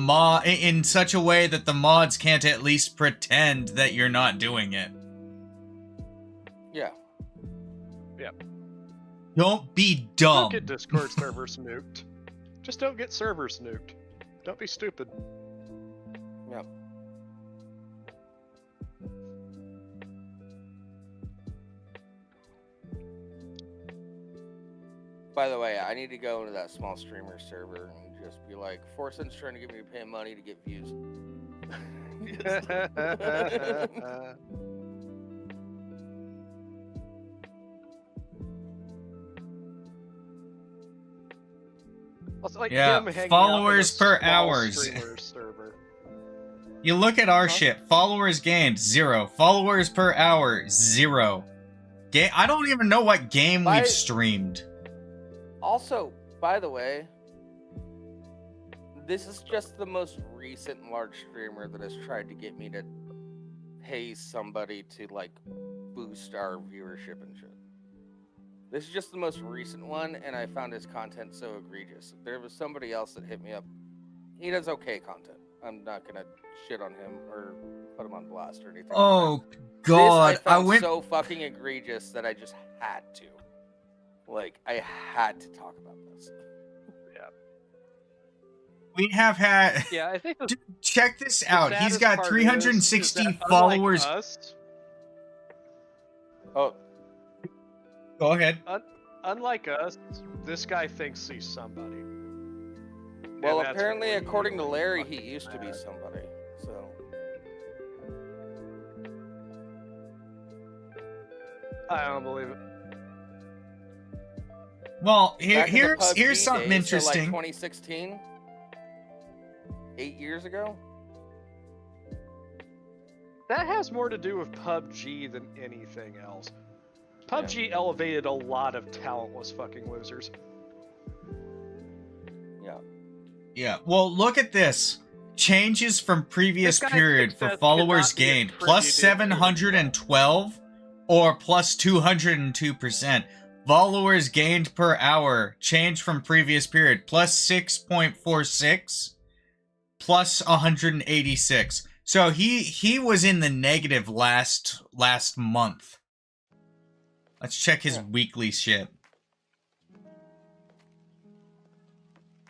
[SPEAKER 2] in such a way that the mods can't at least pretend that you're not doing it.
[SPEAKER 1] Yeah.
[SPEAKER 2] Don't be
[SPEAKER 3] Don't
[SPEAKER 2] dumb.
[SPEAKER 3] get Discord servers nuked. Just don't get servers nuked. Don't be stupid.
[SPEAKER 1] Yep. By the way, I need to go into that small streamer server and just be like, Forsen's trying to get me to pay money to get views.
[SPEAKER 3] Also, like
[SPEAKER 2] Yeah,
[SPEAKER 3] him hanging
[SPEAKER 2] followers
[SPEAKER 3] out in a
[SPEAKER 2] per
[SPEAKER 3] small
[SPEAKER 2] hours.
[SPEAKER 3] streamer server.
[SPEAKER 2] You look at our
[SPEAKER 1] Huh?
[SPEAKER 2] shit. Followers gained 0. Followers per hour 0. I don't even know what game
[SPEAKER 1] By-
[SPEAKER 2] we've streamed.
[SPEAKER 1] Also, by the way, this is just the most recent large streamer that has tried to get me to pay somebody to like boost our viewership and shit. This is just the most recent one, and I found his content so egregious. There was somebody else that hit me up. He does okay content. I'm not gonna shit on him or put him on blast or anything.
[SPEAKER 2] Oh
[SPEAKER 1] This
[SPEAKER 2] god,
[SPEAKER 1] I found
[SPEAKER 2] went
[SPEAKER 1] so fucking egregious that I just had to. Like, I had to talk about this.
[SPEAKER 2] we have had
[SPEAKER 3] Yeah, I think the
[SPEAKER 2] check this
[SPEAKER 3] the
[SPEAKER 2] out. He's
[SPEAKER 3] saddest
[SPEAKER 2] got
[SPEAKER 3] part is
[SPEAKER 2] 360
[SPEAKER 3] that unlike
[SPEAKER 2] followers.
[SPEAKER 3] us,
[SPEAKER 1] Oh,
[SPEAKER 2] Go ahead.
[SPEAKER 3] Unlike us, this guy thinks he's somebody.
[SPEAKER 1] well,
[SPEAKER 3] And that's
[SPEAKER 1] apparently,
[SPEAKER 3] really,
[SPEAKER 1] according to
[SPEAKER 3] really
[SPEAKER 1] Larry,
[SPEAKER 3] fucking
[SPEAKER 1] he used to be
[SPEAKER 3] bad.
[SPEAKER 1] somebody. So,
[SPEAKER 3] I don't believe it.
[SPEAKER 2] Well,
[SPEAKER 1] back in the PUBG
[SPEAKER 2] here's something
[SPEAKER 1] days, so like
[SPEAKER 2] interesting.
[SPEAKER 1] 2016, 8 years ago.
[SPEAKER 3] That has more to do with PUBG than anything else. PUBG elevated a lot of talentless fucking losers.
[SPEAKER 1] Yeah.
[SPEAKER 2] Yeah. Well, look at this. Changes from previous
[SPEAKER 3] This guy's
[SPEAKER 2] period for
[SPEAKER 3] success
[SPEAKER 2] followers
[SPEAKER 3] cannot be
[SPEAKER 2] gained. Plus
[SPEAKER 3] attributed to
[SPEAKER 2] 712 or plus 202%. Followers gained per hour. Change from previous period. Plus 6.46. Plus 186. So he was in the negative last month. Let's check his weekly shit.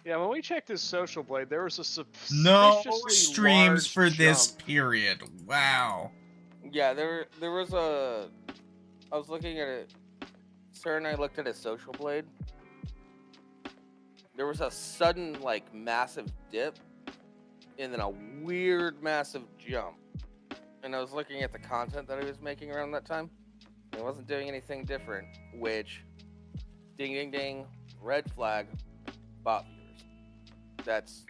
[SPEAKER 3] Yeah, when we checked his Social Blade, there was a
[SPEAKER 2] No
[SPEAKER 3] suspiciously
[SPEAKER 2] streams
[SPEAKER 3] large
[SPEAKER 2] for this
[SPEAKER 3] jump.
[SPEAKER 2] period. Wow.
[SPEAKER 1] Yeah, there was a. I was looking at it. Sarah and I looked at his Social Blade. There was a sudden, like, massive dip, and then a weird, massive jump. And I was looking at the content that he was making around that time. He wasn't doing anything different, which, ding, ding, ding, red flag, bot viewers.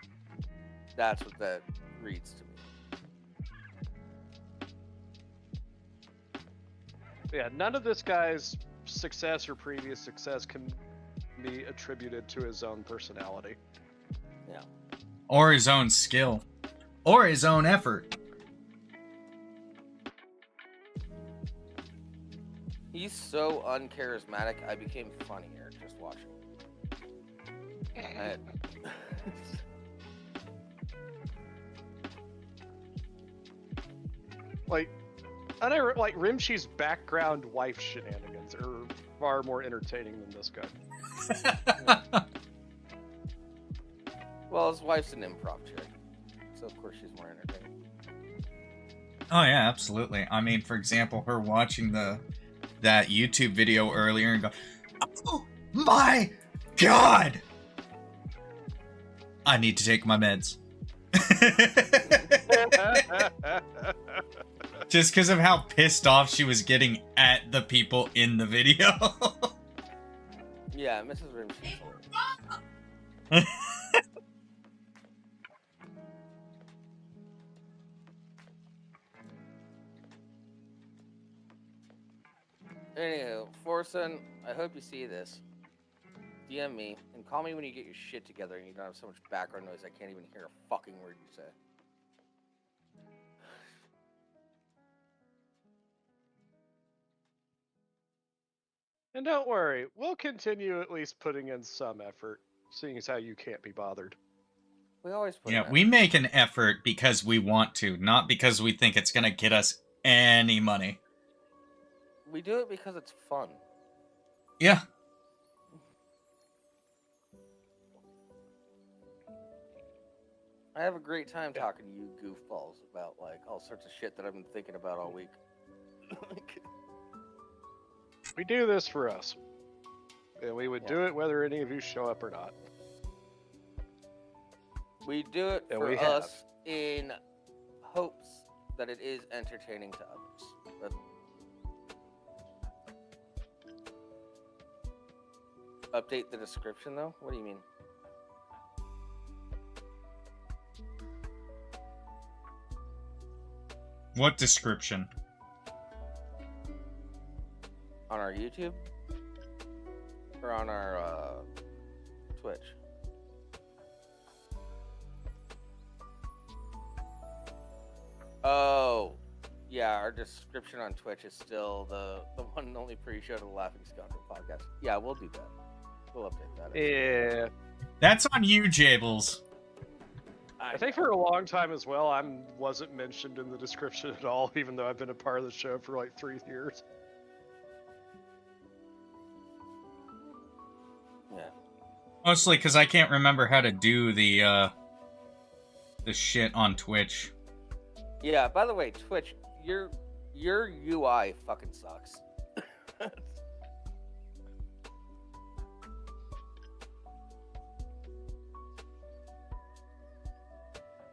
[SPEAKER 1] That's what that reads to me.
[SPEAKER 3] Yeah, none of this guy's success or previous success can be attributed to his own personality.
[SPEAKER 1] Yeah.
[SPEAKER 2] Or his own skill. Or his own effort.
[SPEAKER 1] He's so uncharismatic, I became funnier just watching.
[SPEAKER 3] Like Rimshee's background wife shenanigans are far more entertaining than this guy.
[SPEAKER 1] Well, his wife's an improv chick, so of course she's more entertaining.
[SPEAKER 2] Oh yeah, absolutely. I mean, for example, her watching that YouTube video earlier and go, "Oh my god! I need to take my meds." Just because of how pissed off she was getting at the people in the video.
[SPEAKER 1] Yeah, Mrs. Rimshee. Anywho, Forson, I hope you see this. DM me and call me when you get your shit together and you don't have so much background noise I can't even hear a fucking word you say.
[SPEAKER 3] And don't worry, we'll continue at least putting in some effort, seeing as how you can't be bothered.
[SPEAKER 1] We always put
[SPEAKER 2] Yeah,
[SPEAKER 1] in
[SPEAKER 2] we
[SPEAKER 1] effort.
[SPEAKER 2] make an effort because we want to, not because we think it's gonna get us any money.
[SPEAKER 1] We do it because it's fun.
[SPEAKER 2] Yeah.
[SPEAKER 1] I have a great time talking to you goofballs about like all sorts of shit that I've been thinking about all week.
[SPEAKER 3] We do this for us. And we would do it whether any of you show up or not.
[SPEAKER 1] We do it
[SPEAKER 3] And
[SPEAKER 1] for
[SPEAKER 3] we have.
[SPEAKER 1] us in hopes that it is entertaining to others. Update the description though? What do you mean?
[SPEAKER 2] What description?
[SPEAKER 1] On our YouTube? Or on our Twitch? Oh, yeah, our description on Twitch is still the one and only pre-show to the Laughing Scoundrel podcast. Yeah, we'll do that. We'll update that.
[SPEAKER 3] Yeah.
[SPEAKER 2] That's on you, Jables.
[SPEAKER 3] I think for a long time as well, I wasn't mentioned in the description at all, even though I've been a part of the show for like 3 years.
[SPEAKER 1] Yeah.
[SPEAKER 2] Mostly because I can't remember how to do the shit on Twitch.
[SPEAKER 1] Yeah, by the way, Twitch, your UI fucking sucks.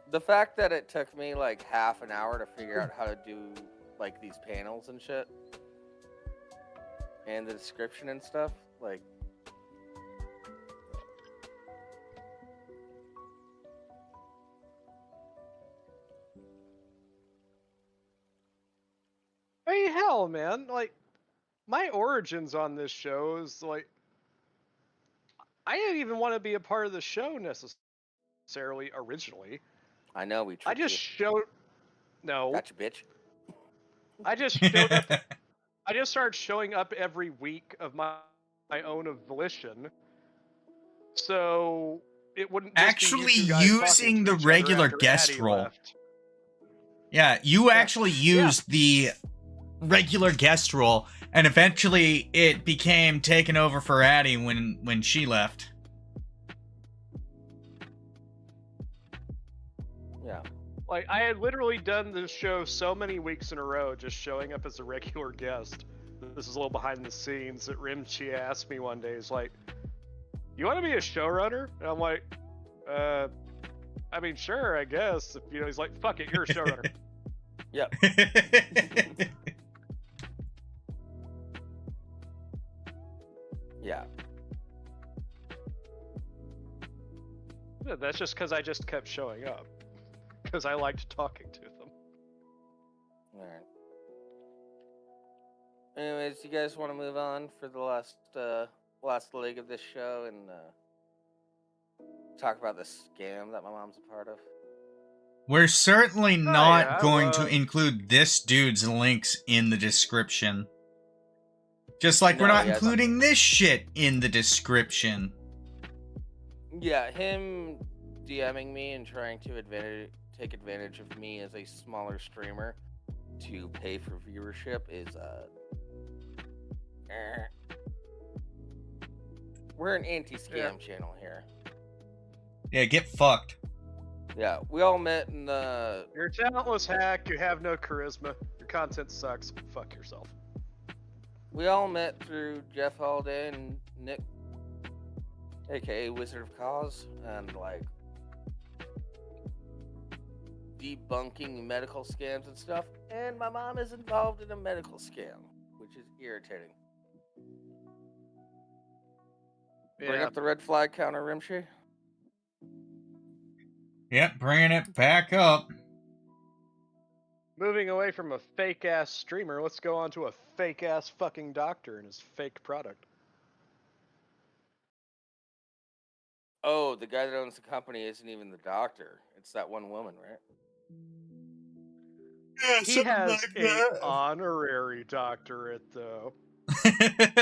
[SPEAKER 1] The fact that it took me like half an hour to figure out how to do like these panels and shit, and the description and stuff, like.
[SPEAKER 3] Hey, hell, man! Like, my origins on this show is like, I didn't even want to be a part of the show necessarily originally.
[SPEAKER 1] I know we
[SPEAKER 3] I
[SPEAKER 1] tricked
[SPEAKER 3] just
[SPEAKER 1] you.
[SPEAKER 3] showed. No,
[SPEAKER 1] Gotcha, bitch.
[SPEAKER 3] I just showed up. I just started showing up every week of my own volition, so it wouldn't just
[SPEAKER 2] Actually
[SPEAKER 3] be you two guys talking
[SPEAKER 2] using
[SPEAKER 3] to
[SPEAKER 2] the
[SPEAKER 3] each other
[SPEAKER 2] regular
[SPEAKER 3] after
[SPEAKER 2] guest
[SPEAKER 3] Addie
[SPEAKER 2] role.
[SPEAKER 3] left.
[SPEAKER 2] Yeah, you
[SPEAKER 3] Yeah.
[SPEAKER 2] actually used the regular guest role, and eventually it became taken over for Addie when she left.
[SPEAKER 1] Yeah.
[SPEAKER 3] Like, I had literally done this show so many weeks in a row, just showing up as a regular guest. This is a little behind the scenes that Rimshee asked me one day. He's like, "You want to be a showrunner?" And I'm like, I mean, sure, I guess. If, you know, he's like, "Fuck it, you're a showrunner."
[SPEAKER 1] Yep. Yeah.
[SPEAKER 3] Yeah, that's just because I just kept showing up. Because I liked talking to them.
[SPEAKER 1] All right. Anyways, you guys want to move on for the last leg of this show and talk about the scam that my mom's a part of?
[SPEAKER 2] We're certainly not
[SPEAKER 3] yeah,
[SPEAKER 2] going to include this dude's links in the description. Just like we're
[SPEAKER 1] No,
[SPEAKER 2] not
[SPEAKER 1] he hasn't.
[SPEAKER 2] including this shit in the description.
[SPEAKER 1] Yeah, him DMing me and trying to take advantage of me as a smaller streamer to pay for viewership is we're an anti-scam channel here.
[SPEAKER 2] Yeah, get fucked.
[SPEAKER 1] Yeah, we all met in the.
[SPEAKER 3] You're a talentless hack, you have no charisma, your content sucks, fuck yourself.
[SPEAKER 1] We all met through Jeff Holiday and Nick, aka Wizard of Cause, and like debunking medical scams and stuff. And my mom is involved in a medical scam, which is irritating. Bring up the red flag counter, Rimshee.
[SPEAKER 2] Yep, bringing it back up.
[SPEAKER 3] Moving away from a fake ass streamer, let's go on to a fake ass fucking doctor and his fake product.
[SPEAKER 1] Oh, the guy that owns the company isn't even the doctor. It's that one woman, right?
[SPEAKER 2] Yeah,
[SPEAKER 3] He has an honorary doctorate, though.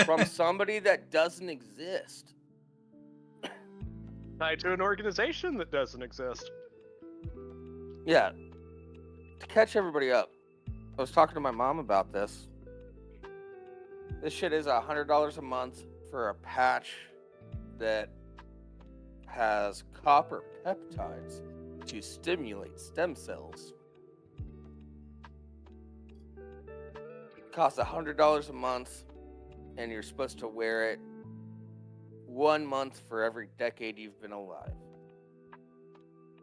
[SPEAKER 1] From somebody that doesn't exist.
[SPEAKER 3] Tied to an organization that doesn't exist.
[SPEAKER 1] Yeah. To catch everybody up, I was talking to my mom about this. This shit is $100 a month for a patch that has copper peptides to stimulate stem cells. It costs $100 a month, and you're supposed to wear it 1 month for every decade you've been alive.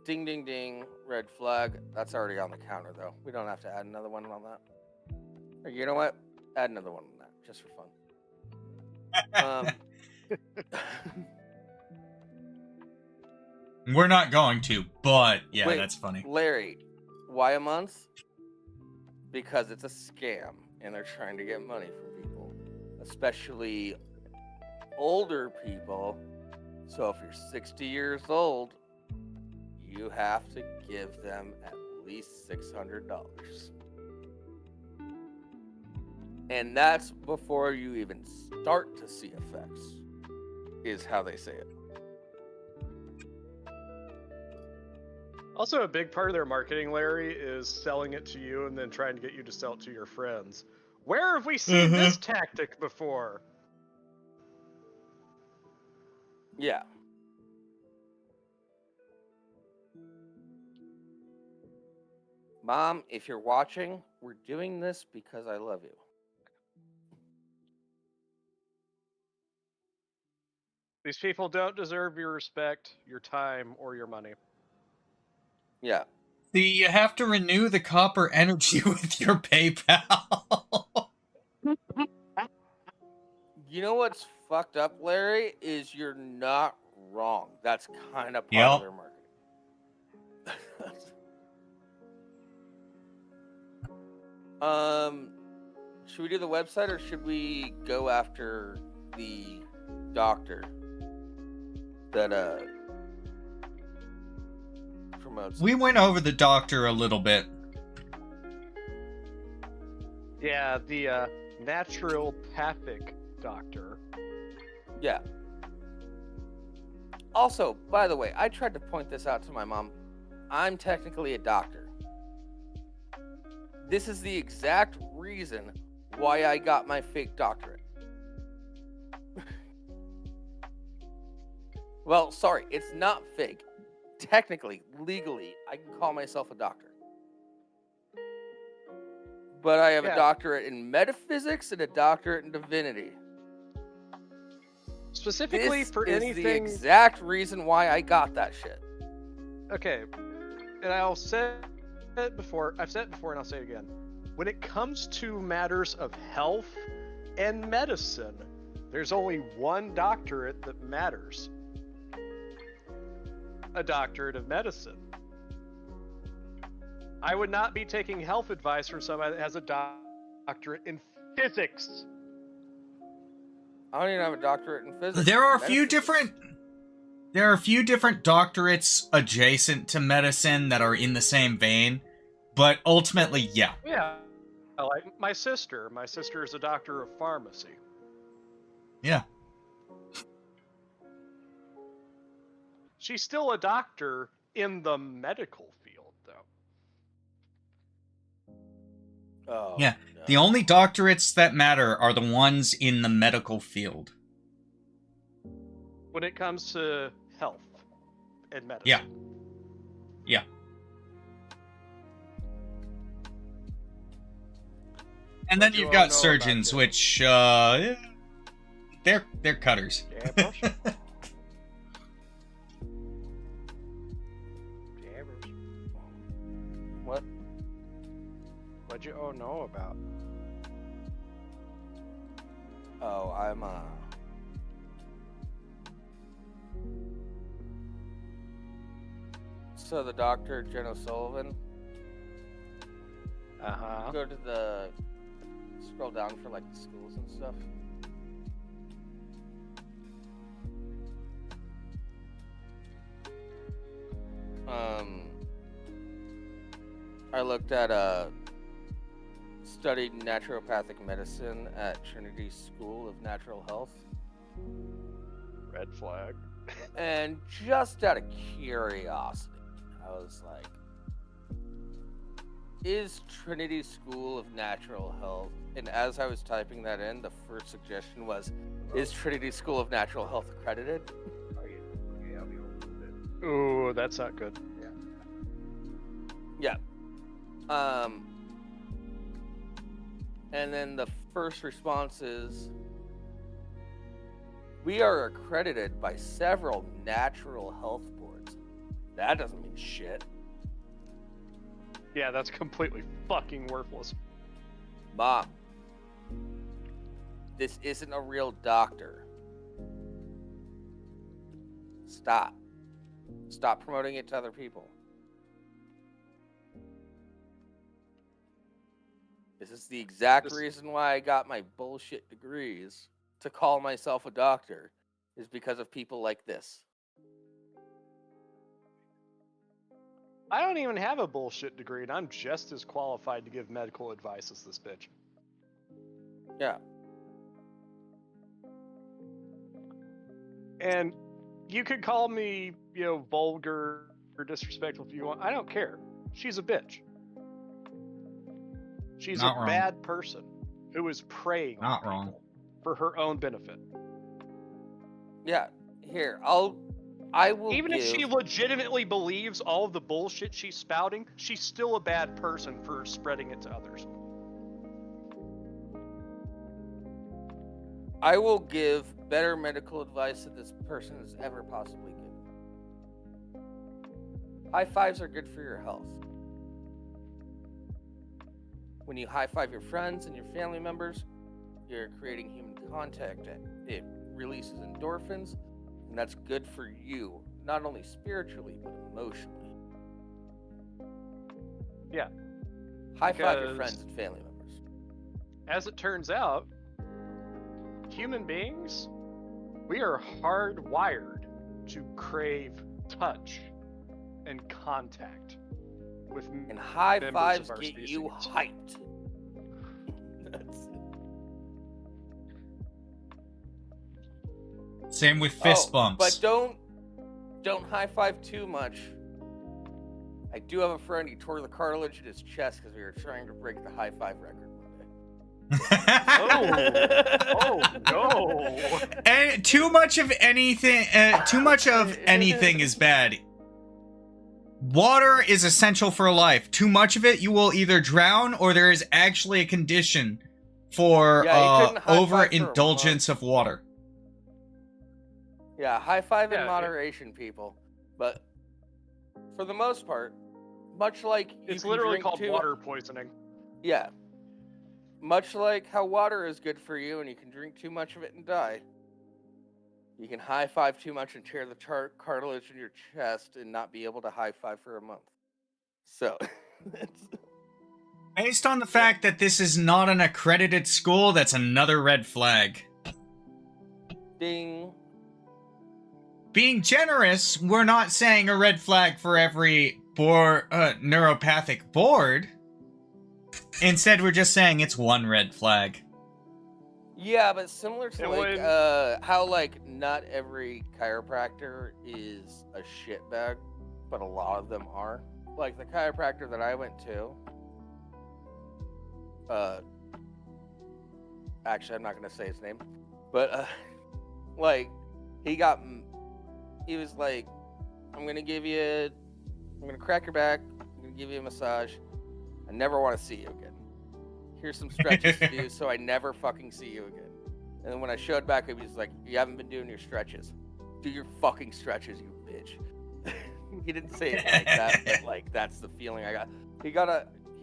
[SPEAKER 1] Ding, ding, ding. Red flag. That's already on the counter, though. We don't have to add another one on that. Or you know what? Add another one on that, just for fun.
[SPEAKER 2] We're not going to, but yeah,
[SPEAKER 1] Wait,
[SPEAKER 2] that's funny.
[SPEAKER 1] Larry, why a month? Because it's a scam, and they're trying to get money from people, especially older people. So if you're 60 years old, you have to give them at least $600. And that's before you even start to see effects, is how they say it.
[SPEAKER 3] Also, a big part of their marketing, Larry, is selling it to you and then trying to get you to sell it to your friends. Where have we seen this tactic before?
[SPEAKER 1] Yeah. Mom, if you're watching, we're doing this because I love you.
[SPEAKER 3] These people don't deserve your respect, your time, or your money.
[SPEAKER 1] Yeah.
[SPEAKER 2] See, you have to renew the copper energy with your PayPal.
[SPEAKER 1] You know what's fucked up, Larry, is you're not wrong. That's kind of part of
[SPEAKER 2] Yep.
[SPEAKER 1] their marketing. Should we do the website or should we go after the doctor that promotes?
[SPEAKER 2] We went over the doctor a little bit.
[SPEAKER 3] Yeah, the naturopathic doctor.
[SPEAKER 1] Yeah. Also, by the way, I tried to point this out to my mom. I'm technically a doctor. This is the exact reason why I got my fake doctorate. Well, sorry, it's not fake. Technically, legally, I can call myself a doctor. But I have a doctorate in metaphysics and a doctorate in divinity.
[SPEAKER 3] Specifically
[SPEAKER 1] This
[SPEAKER 3] for
[SPEAKER 1] is
[SPEAKER 3] anything.
[SPEAKER 1] the exact reason why I got that shit.
[SPEAKER 3] Okay, and I'll say it before. I've said it before, and I'll say it again. When it comes to matters of health and medicine, there's only one doctorate that matters. A doctorate of medicine. I would not be taking health advice from somebody that has a doctorate in physics.
[SPEAKER 1] I don't even have a doctorate in physics.
[SPEAKER 2] There are a
[SPEAKER 1] Medicine.
[SPEAKER 2] few different doctorates adjacent to medicine that are in the same vein, but ultimately, yeah.
[SPEAKER 3] Yeah, like my sister. My sister is a doctor of pharmacy.
[SPEAKER 2] Yeah.
[SPEAKER 3] She's still a doctor in the medical field, though.
[SPEAKER 1] Oh,
[SPEAKER 2] Yeah.
[SPEAKER 1] no.
[SPEAKER 2] The only doctorates that matter are the ones in the medical field.
[SPEAKER 3] When it comes to health and medicine.
[SPEAKER 2] Yeah. Yeah. And then
[SPEAKER 3] What you
[SPEAKER 2] you've
[SPEAKER 3] all
[SPEAKER 2] got
[SPEAKER 3] know
[SPEAKER 2] surgeons,
[SPEAKER 3] about
[SPEAKER 2] which they're cutters.
[SPEAKER 3] Jabbers. Jabbers.
[SPEAKER 1] What?
[SPEAKER 3] What'd you all know about?
[SPEAKER 1] Oh, I'm So the doctor, Jen O'Sullivan. Go to the scroll down for like the schools and stuff. I looked at studied naturopathic medicine at Trinity School of Natural Health.
[SPEAKER 3] Red flag.
[SPEAKER 1] And just out of curiosity, I was like, is Trinity School of Natural Health? And as I was typing that in, the first suggestion was, is Trinity School of Natural Health accredited?
[SPEAKER 3] Ooh, that's not good.
[SPEAKER 1] Yeah. And then the first response is, we are accredited by several natural health boards. That doesn't mean shit.
[SPEAKER 3] Yeah, that's completely fucking worthless.
[SPEAKER 1] Mom, this isn't a real doctor. Stop. Stop promoting it to other people. This is the exact reason why I got my bullshit degrees to call myself a doctor, is because of people like this.
[SPEAKER 3] I don't even have a bullshit degree, and I'm just as qualified to give medical advice as this bitch.
[SPEAKER 1] Yeah.
[SPEAKER 3] And you could call me, vulgar or disrespectful if you want. I don't care. She's a bitch. She's
[SPEAKER 2] Not
[SPEAKER 3] a
[SPEAKER 2] wrong.
[SPEAKER 3] bad person who is preying on
[SPEAKER 2] Not
[SPEAKER 3] people
[SPEAKER 2] wrong.
[SPEAKER 3] for her own benefit.
[SPEAKER 1] Yeah. Here, I will
[SPEAKER 3] Even
[SPEAKER 1] give...
[SPEAKER 3] if she legitimately believes all of the bullshit she's spouting, she's still a bad person for spreading it to others.
[SPEAKER 1] I will give better medical advice that this person has ever possibly given. High fives are good for your health. When you high five your friends and your family members, you're creating human contact. It releases endorphins, and that's good for you, not only spiritually, but emotionally.
[SPEAKER 3] Yeah.
[SPEAKER 1] High five your
[SPEAKER 3] Because-
[SPEAKER 1] friends and family members.
[SPEAKER 3] As it turns out, human beings, we are hardwired to crave touch and contact with
[SPEAKER 1] And high
[SPEAKER 3] members
[SPEAKER 1] fives
[SPEAKER 3] of our
[SPEAKER 1] get you
[SPEAKER 3] species.
[SPEAKER 1] hyped. That's it.
[SPEAKER 2] Same with fist bumps.
[SPEAKER 1] But don't high five too much. I do have a friend, he tore the cartilage in his chest because we were trying to break the high five record one day.
[SPEAKER 3] Oh no!
[SPEAKER 2] And too much of anything is bad. Water is essential for life. Too much of it, you will either drown, or there is actually a condition for
[SPEAKER 1] Yeah, you couldn't high five for a
[SPEAKER 2] overindulgence of water.
[SPEAKER 1] Yeah, high five in
[SPEAKER 3] Yeah,
[SPEAKER 1] moderation, people. But for the most part, much like you
[SPEAKER 3] It's
[SPEAKER 1] can
[SPEAKER 3] literally
[SPEAKER 1] drink
[SPEAKER 3] called
[SPEAKER 1] too-
[SPEAKER 3] water poisoning.
[SPEAKER 1] Yeah. Much like how water is good for you and you can drink too much of it and die, you can high five too much and tear the cartilage in your chest and not be able to high five for a month. So, it's,
[SPEAKER 2] Based on the fact that this is not an accredited school, that's another red flag.
[SPEAKER 1] ding.
[SPEAKER 2] Being generous, we're not saying a red flag for every neuropathic board. Instead, we're just saying it's one red flag.
[SPEAKER 1] Yeah, but similar to
[SPEAKER 3] And
[SPEAKER 1] like
[SPEAKER 3] when-
[SPEAKER 1] how like not every chiropractor is a shitbag, but a lot of them are. Like the chiropractor that I went to. Actually, I'm not gonna say his name, but like he was like, I'm gonna crack your back. I'm gonna give you a massage. I never want to see you again. Here's some stretches to do so I never fucking see you again. And then when I showed back, he was like, you haven't been doing your stretches. Do your fucking stretches, you bitch. He didn't say it like that, but like that's the feeling I got. He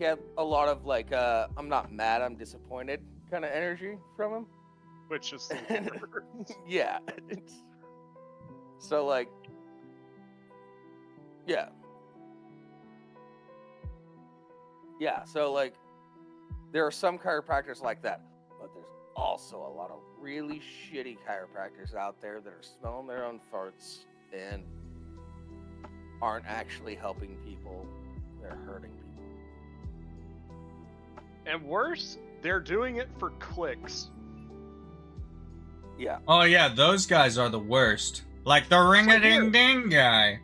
[SPEAKER 1] had a lot of like, I'm not mad, I'm disappointed kind of energy from him.
[SPEAKER 3] Which is
[SPEAKER 1] Yeah. So like, yeah. Yeah, so like, there are some chiropractors like that, but there's also a lot of really shitty chiropractors out there that are smelling their own farts and aren't actually helping people. They're hurting people.
[SPEAKER 3] and worse, they're doing it for clicks.
[SPEAKER 1] Yeah.
[SPEAKER 2] Oh yeah, those guys are the worst. Like the ring-a-ding-ding guy.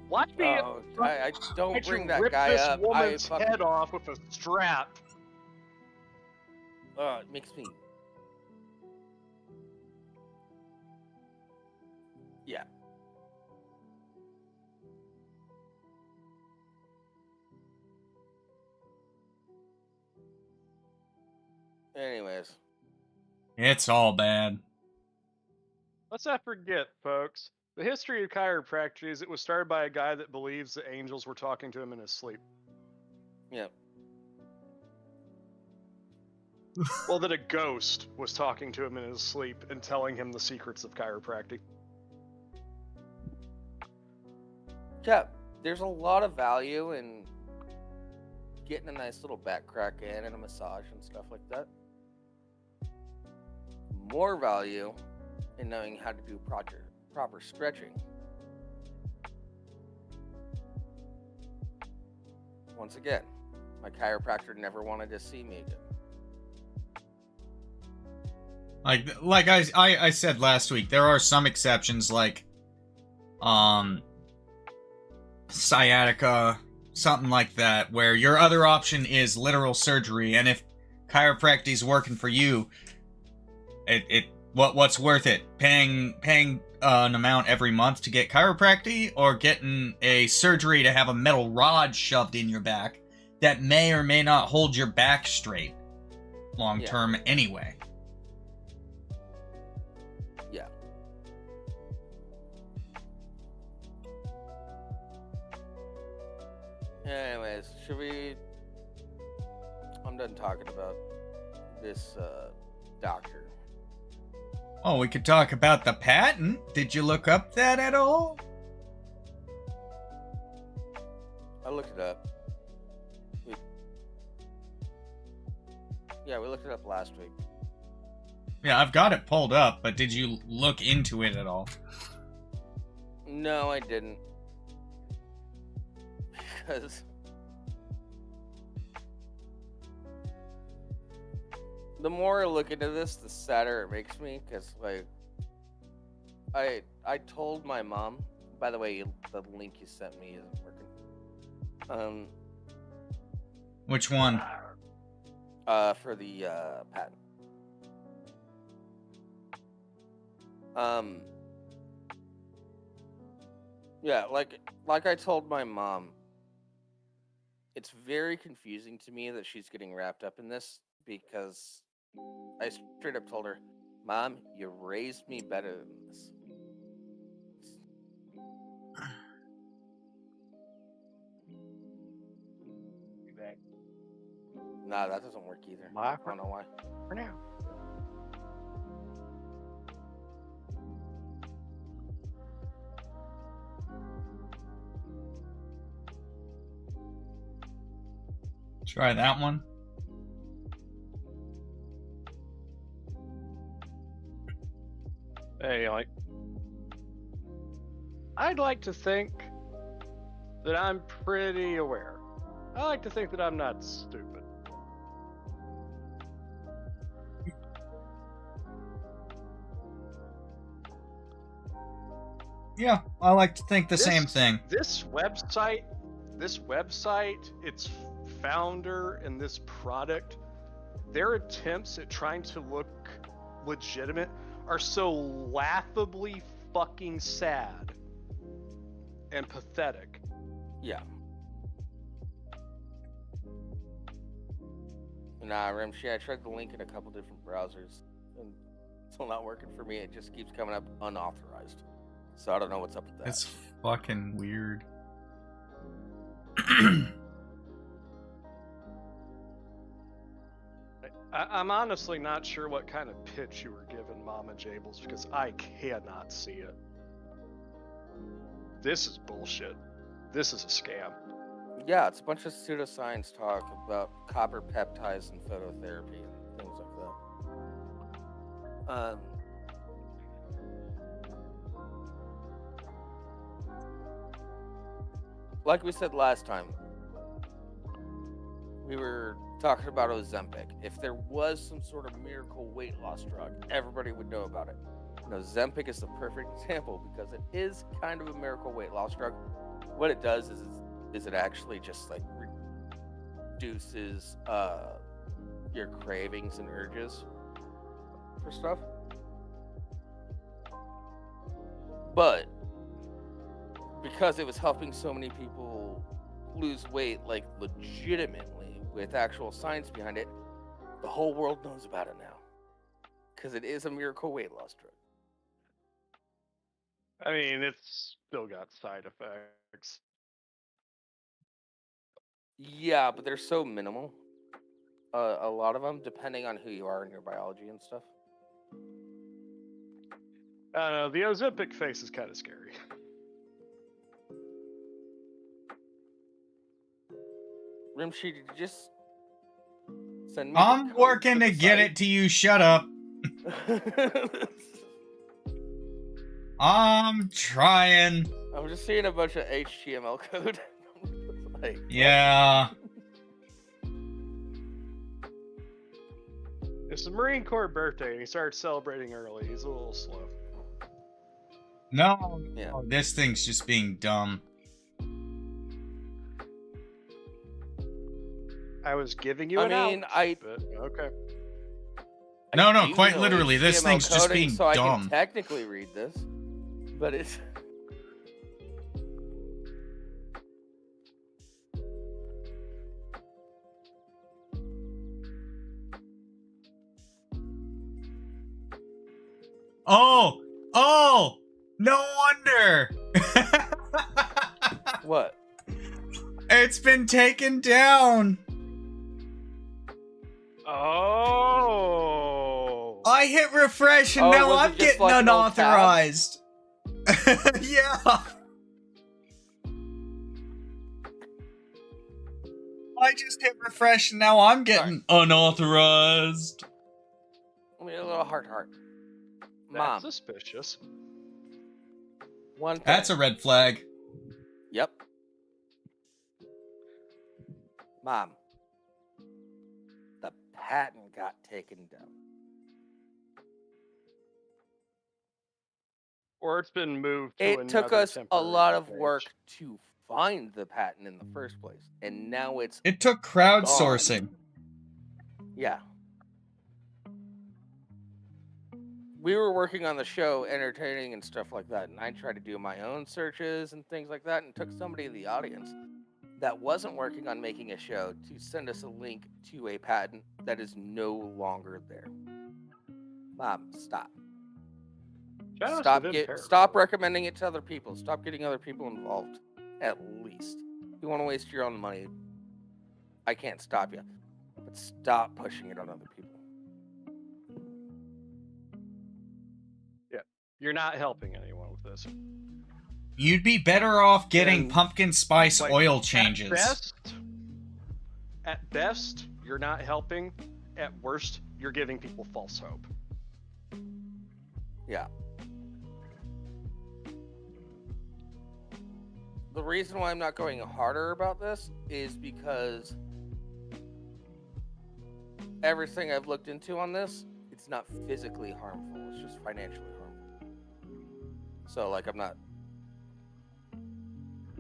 [SPEAKER 3] Why be
[SPEAKER 1] I don't
[SPEAKER 3] Why'd you
[SPEAKER 1] bring that
[SPEAKER 3] rip
[SPEAKER 1] guy
[SPEAKER 3] this
[SPEAKER 1] up.
[SPEAKER 3] woman's head off with a strap?
[SPEAKER 1] It makes me. Yeah. Anyways,
[SPEAKER 2] It's all bad.
[SPEAKER 3] Let's not forget, folks. The history of chiropractic is it was started by a guy that believes that angels were talking to him in his sleep.
[SPEAKER 1] yeah.
[SPEAKER 3] Well, that a ghost was talking to him in his sleep and telling him the secrets of chiropractic.
[SPEAKER 1] Yeah, there's a lot of value in getting a nice little back crack in and a massage and stuff like that. More value in knowing how to do proper stretching. Once again, my chiropractor never wanted to see me again.
[SPEAKER 2] Like I said last week, there are some exceptions like sciatica, something like that, where your other option is literal surgery, and if chiropractic's working for you, what's worth it? Paying an amount every month to get chiropractic, or getting a surgery to have a metal rod shoved in your back that may or may not hold your back straight long term anyway.
[SPEAKER 1] should we? I'm done talking about this doctor.
[SPEAKER 2] Oh, we could talk about the patent. Did you look up that at all?
[SPEAKER 1] I looked it up. Yeah, we looked it up last week.
[SPEAKER 2] Yeah, I've got it pulled up, but did you look into it at all?
[SPEAKER 1] No, I didn't. Because the more I look into this, the sadder it makes me. Because, like, I told my mom. By the way, the link you sent me isn't working.
[SPEAKER 2] Which one?
[SPEAKER 1] For the patent. Yeah, like I told my mom, it's very confusing to me that she's getting wrapped up in this because I straight up told her, Mom, you raised me better than this. Nah, that doesn't work either. I don't know why.
[SPEAKER 3] For now.
[SPEAKER 2] Try that one.
[SPEAKER 3] Hey, I'd like to think that I'm pretty aware. I like to think that I'm not stupid.
[SPEAKER 2] Yeah, I like to think the same thing.
[SPEAKER 3] This website, its founder, and this product, their attempts at trying to look legitimate are so laughably fucking sad and pathetic.
[SPEAKER 1] Yeah. Nah, Rimshee, I tried the link in a couple different browsers, and it's still not working for me. It just keeps coming up unauthorized. So I don't know what's up with that.
[SPEAKER 2] It's fucking weird.
[SPEAKER 3] I'm honestly not sure what kind of pitch you were giving Mama Jables because I cannot see it. This is bullshit. This is a scam.
[SPEAKER 1] Yeah, it's a bunch of pseudoscience talk about copper peptides and phototherapy and things like that. Like we said last time, we were talking about Ozempic. If there was some sort of miracle weight loss drug, everybody would know about it. And Ozempic is the perfect example because it is kind of a miracle weight loss drug. What it does is it actually just like reduces your cravings and urges for stuff. But because it was helping so many people lose weight, like legitimately, with actual science behind it, the whole world knows about it now. Because it is a miracle weight loss drug.
[SPEAKER 3] I mean, it's still got side effects.
[SPEAKER 1] Yeah, but they're so minimal. A lot of them, depending on who you are and your biology and stuff.
[SPEAKER 3] I don't know, the Ozempic face is kind of scary.
[SPEAKER 1] Rimshee, did you just send me?
[SPEAKER 2] I'm working to get it to you. Shut up. I'm trying.
[SPEAKER 1] I'm just seeing a bunch of HTML code. Like,
[SPEAKER 2] yeah.
[SPEAKER 3] It's the Marine Corps birthday and he started celebrating early. He's a little slow.
[SPEAKER 2] No,
[SPEAKER 1] Yeah.
[SPEAKER 2] This thing's just being dumb.
[SPEAKER 3] I was giving you
[SPEAKER 1] I
[SPEAKER 3] an
[SPEAKER 1] mean,
[SPEAKER 3] out, but okay.
[SPEAKER 2] No,
[SPEAKER 1] I do
[SPEAKER 2] quite
[SPEAKER 1] know
[SPEAKER 2] literally, this
[SPEAKER 1] HTML
[SPEAKER 2] thing's just
[SPEAKER 1] coding,
[SPEAKER 2] being
[SPEAKER 1] so I
[SPEAKER 2] dumb.
[SPEAKER 1] can technically read this, but it's.
[SPEAKER 2] Oh, no wonder.
[SPEAKER 1] What?
[SPEAKER 2] It's been taken down.
[SPEAKER 3] Oh.
[SPEAKER 2] I hit refresh and
[SPEAKER 1] Oh,
[SPEAKER 2] now
[SPEAKER 1] was it
[SPEAKER 2] I'm
[SPEAKER 1] just
[SPEAKER 2] getting
[SPEAKER 1] like an old tab?
[SPEAKER 2] unauthorized. Yeah. I just hit refresh and now I'm getting unauthorized.
[SPEAKER 1] Let me a little heart.
[SPEAKER 3] That's
[SPEAKER 1] Mom,
[SPEAKER 3] suspicious.
[SPEAKER 1] one thing.
[SPEAKER 2] That's a red flag.
[SPEAKER 1] Yep. Mom, the patent got taken down.
[SPEAKER 3] Or it's been moved to
[SPEAKER 1] It took
[SPEAKER 3] another
[SPEAKER 1] us a
[SPEAKER 3] temporary
[SPEAKER 1] lot of
[SPEAKER 3] page.
[SPEAKER 1] work to find the patent in the first place, and now it's
[SPEAKER 2] It took crowdsourcing.
[SPEAKER 1] yeah. We were working on the show, entertaining and stuff like that, and I tried to do my own searches and things like that, and took somebody in the audience that wasn't working on making a show to send us a link to a patent that is no longer there. Mom, stop.
[SPEAKER 3] That must have been terrible.
[SPEAKER 1] Stop recommending it to other people. Stop getting other people involved. At least. If you want to waste your own money, I can't stop you. But stop pushing it on other people.
[SPEAKER 3] You're not helping anyone with this.
[SPEAKER 2] You'd be better off getting
[SPEAKER 3] And,
[SPEAKER 2] pumpkin spice
[SPEAKER 3] like,
[SPEAKER 2] oil changes.
[SPEAKER 3] At best, you're not helping. At worst, you're giving people false hope.
[SPEAKER 1] Yeah. The reason why I'm not going harder about this is because everything I've looked into on this, it's not physically harmful. It's just financially harmful. So, like, I'm not...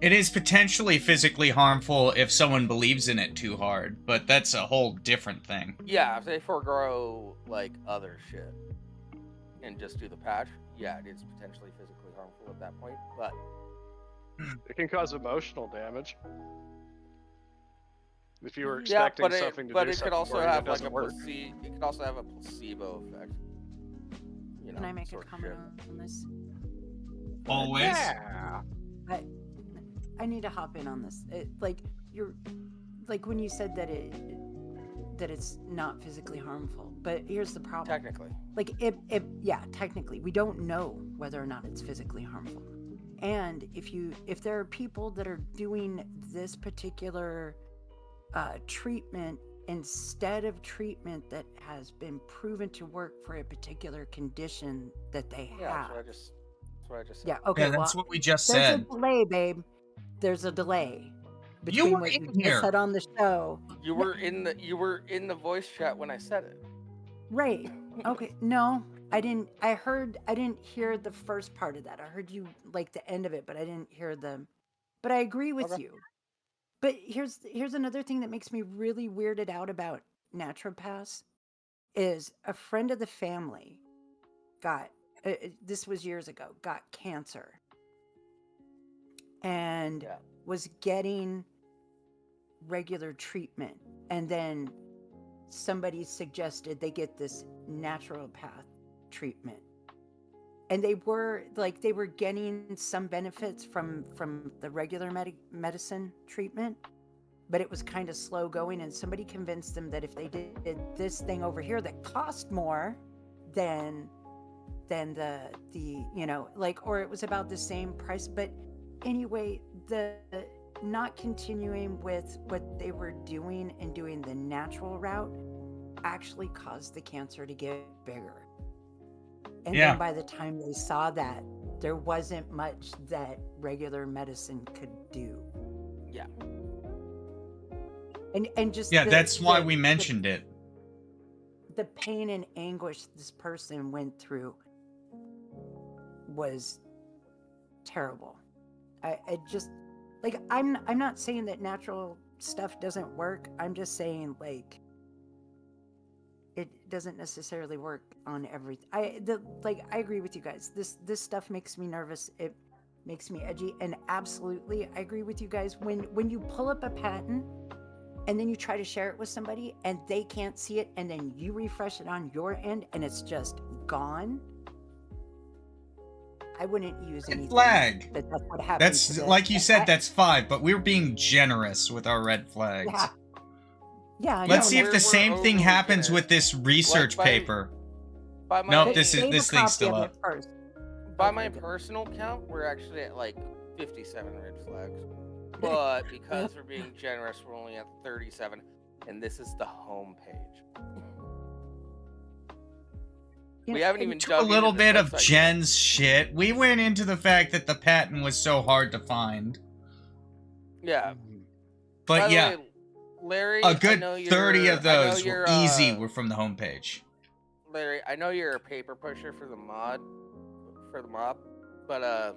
[SPEAKER 2] It is potentially physically harmful if someone believes in it too hard, but that's a whole different thing.
[SPEAKER 1] Yeah, if they forego, like, other shit and just do the patch, yeah, it is potentially physically harmful at that point, but...
[SPEAKER 3] It can cause emotional damage. If you were expecting something to do
[SPEAKER 1] it
[SPEAKER 3] something
[SPEAKER 1] could also
[SPEAKER 3] for you
[SPEAKER 1] have
[SPEAKER 3] that
[SPEAKER 1] like a
[SPEAKER 3] doesn't work.
[SPEAKER 1] it could also have a placebo effect. You know,
[SPEAKER 7] Can I make a
[SPEAKER 1] sort of
[SPEAKER 7] comment
[SPEAKER 1] shit.
[SPEAKER 7] on this?
[SPEAKER 2] Always.
[SPEAKER 3] Yeah.
[SPEAKER 7] I need to hop in on this. You're like when you said that it's not physically harmful, but here's the problem.
[SPEAKER 1] Technically.
[SPEAKER 7] Like technically we don't know whether or not it's physically harmful. And if there are people that are doing this particular treatment instead of treatment that has been proven to work for a particular condition that they
[SPEAKER 1] Yeah,
[SPEAKER 7] have.
[SPEAKER 1] that's what I just said.
[SPEAKER 7] Yeah, okay.
[SPEAKER 2] Yeah, that's what we just
[SPEAKER 7] there's
[SPEAKER 2] said.
[SPEAKER 7] a delay, babe. There's a delay
[SPEAKER 2] You
[SPEAKER 7] between
[SPEAKER 2] were
[SPEAKER 7] what
[SPEAKER 2] in
[SPEAKER 7] you
[SPEAKER 2] here.
[SPEAKER 7] just said on the show.
[SPEAKER 1] You were in the voice chat when I said it.
[SPEAKER 7] Right. Okay. No, I didn't. I didn't hear the first part of that. I heard you like the end of it, but I didn't hear the. But I agree with
[SPEAKER 1] Okay.
[SPEAKER 7] you. But here's another thing that makes me really weirded out about naturopaths is a friend of the family got this was years ago, got cancer and
[SPEAKER 1] Yeah.
[SPEAKER 7] was getting regular treatment, and then somebody suggested they get this naturopath treatment, and they were getting some benefits from the regular medicine treatment, but it was kind of slow going, and somebody convinced them that if they did this thing over here that cost more than the or it was about the same price, but anyway, the not continuing with what they were doing and doing the natural route actually caused the cancer to get bigger. And
[SPEAKER 2] Yeah.
[SPEAKER 7] then by the time they saw that, there wasn't much that regular medicine could do.
[SPEAKER 1] Yeah.
[SPEAKER 7] And just
[SPEAKER 2] Yeah, that's why we mentioned it.
[SPEAKER 7] The pain and anguish this person went through was terrible. I just like I'm not saying that natural stuff doesn't work. I'm just saying like it doesn't necessarily work on everything. I agree with you guys. This stuff makes me nervous. It makes me edgy, and absolutely I agree with you guys. When you pull up a patent and then you try to share it with somebody and they can't see it, and then you refresh it on your end and it's just gone. I wouldn't use anything.
[SPEAKER 2] Flag.
[SPEAKER 7] But that's what happened.
[SPEAKER 2] That's like you said. That's 5, but we're being generous with our red flags.
[SPEAKER 7] Yeah. Yeah.
[SPEAKER 2] Let's
[SPEAKER 7] no,
[SPEAKER 2] see
[SPEAKER 7] no.
[SPEAKER 2] if the same thing
[SPEAKER 1] overly
[SPEAKER 2] happens
[SPEAKER 1] generous.
[SPEAKER 2] with this research
[SPEAKER 1] by-
[SPEAKER 2] paper.
[SPEAKER 1] By my
[SPEAKER 2] Nope, this
[SPEAKER 7] Save a
[SPEAKER 2] thing's
[SPEAKER 7] copy
[SPEAKER 2] still
[SPEAKER 7] of
[SPEAKER 2] up.
[SPEAKER 7] it first.
[SPEAKER 1] By
[SPEAKER 7] Okay,
[SPEAKER 1] my
[SPEAKER 7] good.
[SPEAKER 1] personal count, we're actually at like 57 red flags. But because we're being generous, we're only at 37, and this is the home page. We
[SPEAKER 7] Yeah,
[SPEAKER 1] haven't
[SPEAKER 7] and
[SPEAKER 1] even
[SPEAKER 2] Took
[SPEAKER 1] dug
[SPEAKER 2] a little
[SPEAKER 1] into
[SPEAKER 2] bit
[SPEAKER 1] this
[SPEAKER 2] of
[SPEAKER 1] website yet.
[SPEAKER 2] Jen's shit. We went into the fact that the patent was so hard to find.
[SPEAKER 1] Yeah.
[SPEAKER 2] But
[SPEAKER 1] By the
[SPEAKER 2] yeah,
[SPEAKER 1] way, Larry,
[SPEAKER 2] a
[SPEAKER 1] I
[SPEAKER 2] good
[SPEAKER 1] know
[SPEAKER 2] 30
[SPEAKER 1] you're-
[SPEAKER 2] of
[SPEAKER 1] I know
[SPEAKER 2] those were
[SPEAKER 1] you're,
[SPEAKER 2] easy were from the homepage.
[SPEAKER 1] Larry, I know you're a paper pusher for the mob, but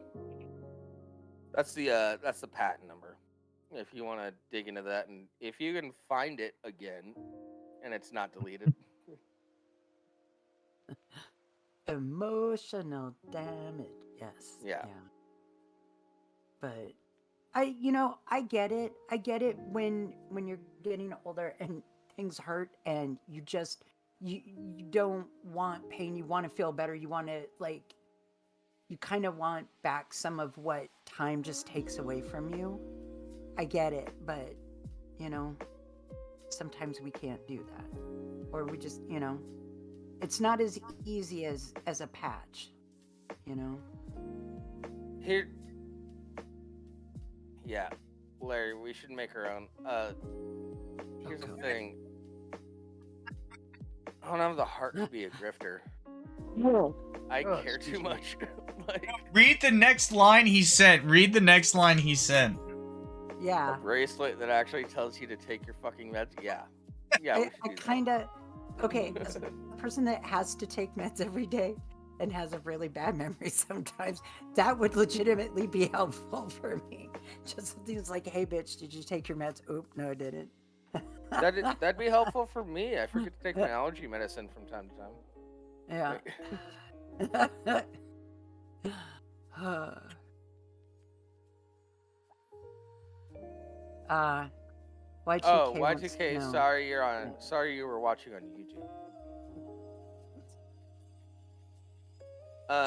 [SPEAKER 1] that's the patent number. If you want to dig into that, and if you can find it again, and it's not deleted.
[SPEAKER 7] Emotional damage. Yes.
[SPEAKER 1] Yeah.
[SPEAKER 7] But I get it. I get it when you're getting older and things hurt and you just you don't want pain. You want to feel better. You want to you kind of want back some of what time just takes away from you. I get it, but sometimes we can't do that, or we just it's not as easy as a patch.
[SPEAKER 1] Here. Yeah, Larry, we should make our own. Here's the thing. I don't have the heart to be a grifter. I care too much. Like
[SPEAKER 2] Read the next line he sent. Read the next line he sent.
[SPEAKER 7] Yeah.
[SPEAKER 1] a bracelet that actually tells you to take your fucking meds. Yeah. Yeah. we
[SPEAKER 7] I
[SPEAKER 1] should do that.
[SPEAKER 7] kind of okay. As a person that has to take meds every day and has a really bad memory sometimes, that would legitimately be helpful for me. Just things like, "Hey, bitch, did you take your meds?" Oop, no, I didn't.
[SPEAKER 1] That'd be helpful for me. I forget to take my allergy medicine from time to time.
[SPEAKER 7] Yeah. Y2K
[SPEAKER 1] Oh,
[SPEAKER 7] wants to
[SPEAKER 1] Y2K.
[SPEAKER 7] know-
[SPEAKER 1] Sorry, you're on. Sorry, you were watching on YouTube.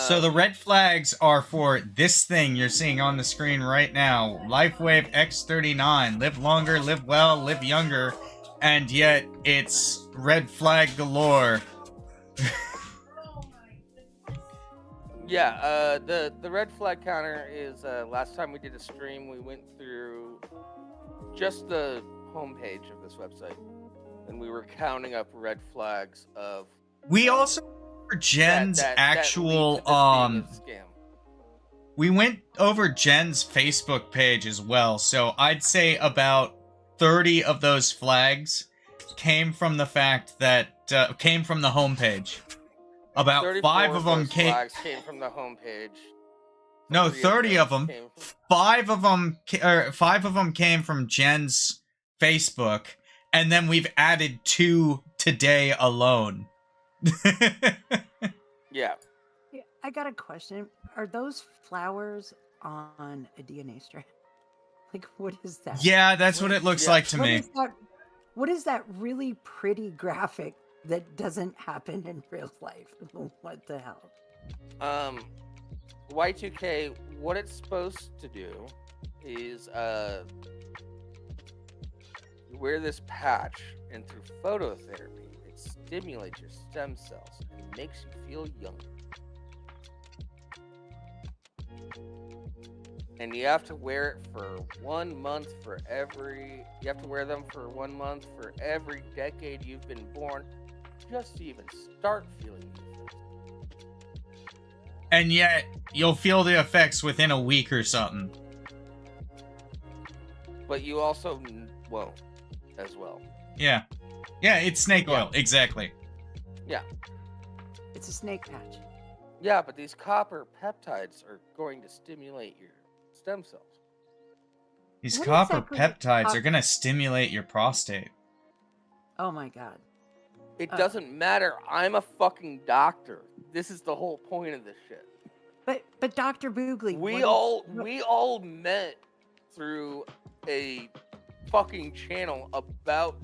[SPEAKER 2] So the red flags are for this thing you're seeing on the screen right now. LifeWave X39. Live longer, live well, live younger. And yet, it's red flag galore.
[SPEAKER 1] Yeah, the red flag counter is last time we did a stream, we went through just the homepage of this website, and we were counting up red flags of
[SPEAKER 2] We also for Jen's
[SPEAKER 1] that lead
[SPEAKER 2] actual
[SPEAKER 1] to this being a scam.
[SPEAKER 2] we went over Jen's Facebook page as well. So I'd say about 30 of those flags came from the fact that came from the homepage. About
[SPEAKER 1] 34
[SPEAKER 2] 5 of them
[SPEAKER 1] those
[SPEAKER 2] came.
[SPEAKER 1] flags came from the homepage.
[SPEAKER 2] No,
[SPEAKER 1] 3
[SPEAKER 2] 30 of
[SPEAKER 1] those
[SPEAKER 2] them.
[SPEAKER 1] came from-
[SPEAKER 2] 5 of them came from Jen's Facebook, and then we've added 2 today alone.
[SPEAKER 1] Yeah.
[SPEAKER 7] Yeah, I got a question. Are those flowers on a DNA strand? Like, what is that?
[SPEAKER 2] Yeah, that's what it looks
[SPEAKER 1] Yeah.
[SPEAKER 2] like to
[SPEAKER 7] What
[SPEAKER 2] me.
[SPEAKER 7] is that? What is that really pretty graphic that doesn't happen in real life? What the hell?
[SPEAKER 1] Y2K, what it's supposed to do is you wear this patch, and through phototherapy, it stimulates your stem cells and makes you feel younger. And you have to wear it for 1 month for every. You have to wear them for 1 month for every decade you've been born, just to even start feeling youthful.
[SPEAKER 2] And yet, you'll feel the effects within a week or something.
[SPEAKER 1] But you also won't, as well.
[SPEAKER 2] Yeah. Yeah, it's snake
[SPEAKER 1] Yeah.
[SPEAKER 2] oil. Exactly.
[SPEAKER 7] It's a snake patch.
[SPEAKER 1] Yeah, but these copper peptides are going to stimulate your stem cells.
[SPEAKER 2] These
[SPEAKER 7] What
[SPEAKER 2] copper
[SPEAKER 7] exactly is
[SPEAKER 2] peptides
[SPEAKER 7] cop-
[SPEAKER 2] are going to stimulate your prostate.
[SPEAKER 7] Oh my god.
[SPEAKER 1] It doesn't matter. I'm a fucking doctor. This is the whole point of this shit.
[SPEAKER 7] But Dr. Boogly,
[SPEAKER 1] We
[SPEAKER 7] what
[SPEAKER 1] all met through a fucking channel about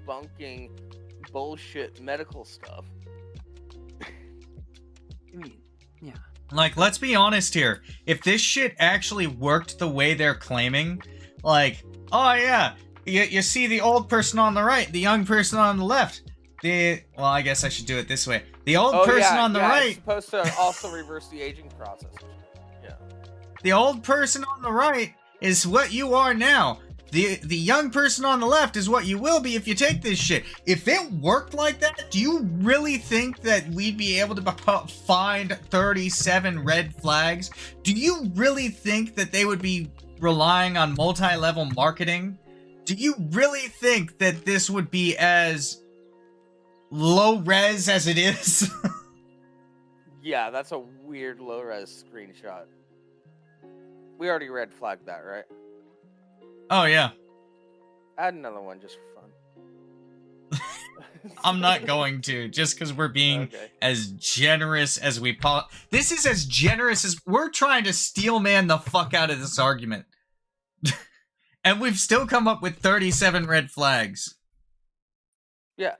[SPEAKER 1] debunking bullshit medical stuff.
[SPEAKER 7] I mean, yeah.
[SPEAKER 2] Like, let's be honest here. If this shit actually worked the way they're claiming, like, oh yeah, you see the old person on the right, the young person on the left. Well, I guess I should do it this way. The old person on the right.
[SPEAKER 1] It's supposed to also reverse the aging process. Yeah.
[SPEAKER 2] The old person on the right is what you are now. The young person on the left is what you will be if you take this shit. If it worked like that, do you really think that we'd be able to find 37 red flags? Do you really think that they would be relying on multi-level marketing? Do you really think that this would be as low res as it is?
[SPEAKER 1] Yeah, that's a weird low res screenshot. We already red flagged that, right?
[SPEAKER 2] Oh yeah.
[SPEAKER 1] Add another one just for fun.
[SPEAKER 2] I'm not going to, just because we're being as generous as we This is as generous as we're trying to steel man the fuck out of this argument. And we've still come up with 37 red flags.
[SPEAKER 1] Yeah.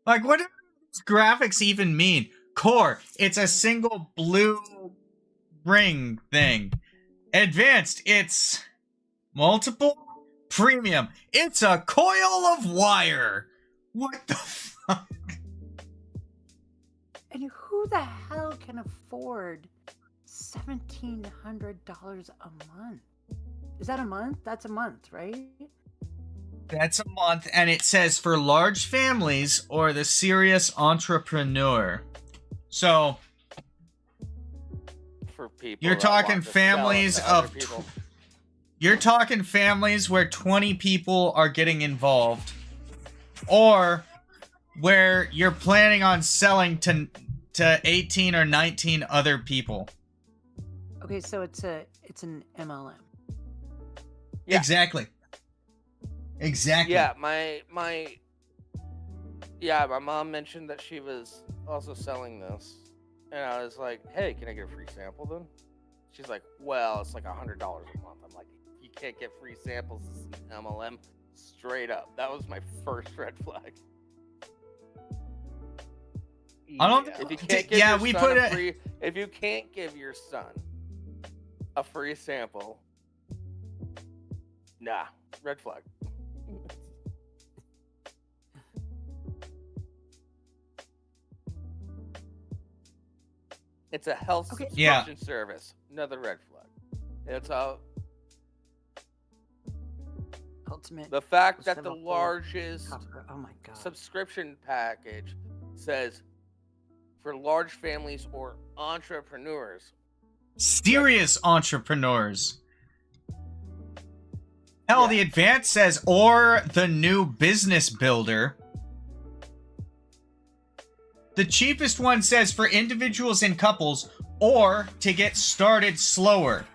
[SPEAKER 2] Like, what do these graphics even mean? Core, it's a single blue ring thing. Advanced, it's multiple. Premium, it's a coil of wire. What the fuck?
[SPEAKER 7] And who the hell can afford $1,700 a month? Is that a month? That's a month, right?
[SPEAKER 2] That's a month, and it says for large families or the serious entrepreneur. So,
[SPEAKER 1] For people
[SPEAKER 2] you're
[SPEAKER 1] that
[SPEAKER 2] talking
[SPEAKER 1] want to
[SPEAKER 2] families
[SPEAKER 1] sell it to other
[SPEAKER 2] of
[SPEAKER 1] people.
[SPEAKER 2] you're talking families where 20 people are getting involved, or where you're planning on selling to 18 or 19 other people.
[SPEAKER 7] Okay, so it's an MLM.
[SPEAKER 1] Yeah.
[SPEAKER 2] Exactly.
[SPEAKER 1] Yeah, my mom mentioned that she was also selling this, and I was like, "Hey, can I get a free sample then?" She's like, "Well, it's like $100 a month." I'm like, "You can't get free samples. This is an MLM." Straight up, that was my first red flag.
[SPEAKER 2] I don't
[SPEAKER 1] If
[SPEAKER 2] think.
[SPEAKER 1] you can't give
[SPEAKER 2] Yeah,
[SPEAKER 1] your
[SPEAKER 2] we
[SPEAKER 1] son
[SPEAKER 2] put
[SPEAKER 1] a
[SPEAKER 2] it.
[SPEAKER 1] free, if you can't give your son a free sample, nah, red flag. It's a health subscription service. Another red flag. It's a
[SPEAKER 7] Ultimate.
[SPEAKER 1] the fact that the
[SPEAKER 7] Liverpool
[SPEAKER 1] largest
[SPEAKER 7] Oh my god.
[SPEAKER 1] subscription package says for large families or entrepreneurs.
[SPEAKER 2] Serious entrepreneurs. Hell,
[SPEAKER 1] Yeah.
[SPEAKER 2] the advanced says, or the new business builder. The cheapest one says for individuals and couples, or to get started slower.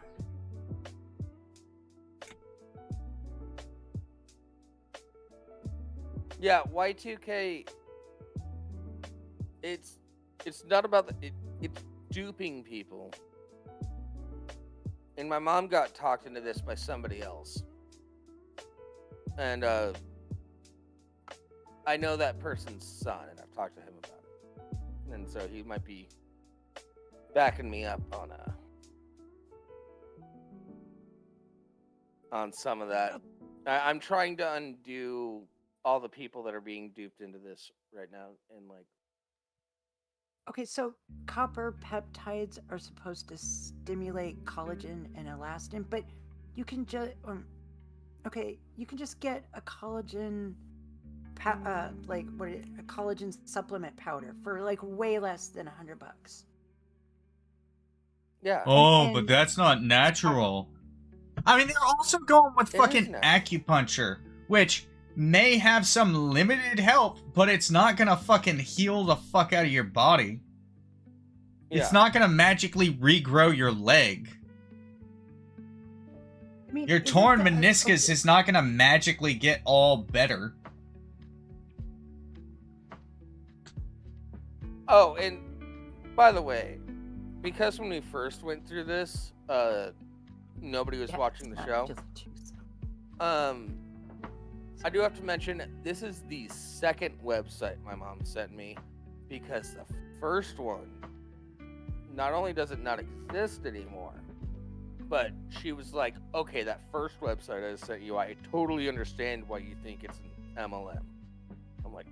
[SPEAKER 1] Yeah, Y2K. It's not about it's duping people. And my mom got talked into this by somebody else. And I know that person's son, and I've talked to him about it. And so he might be backing me up on some of that. I'm trying to undo all the people that are being duped into this right now, and like.
[SPEAKER 7] Okay, so copper peptides are supposed to stimulate collagen and elastin, but you can just you can just get a collagen a collagen supplement powder for like way less than $100.
[SPEAKER 1] Yeah.
[SPEAKER 2] Oh, but that's not natural. I mean, they're also going with fucking acupuncture, which may have some limited help, but it's not gonna fucking heal the fuck out of your body.
[SPEAKER 1] Yeah.
[SPEAKER 2] It's not gonna magically regrow your leg.
[SPEAKER 7] I mean,
[SPEAKER 2] Your torn meniscus is not gonna magically get all better.
[SPEAKER 1] Oh, and by the way, because when we first went through this, nobody was watching the show. I do have to mention, this is the second website my mom sent me, because the first one, not only does it not exist anymore, but she was like, okay, that first website I sent you, I totally understand why you think it's an MLM. I'm like,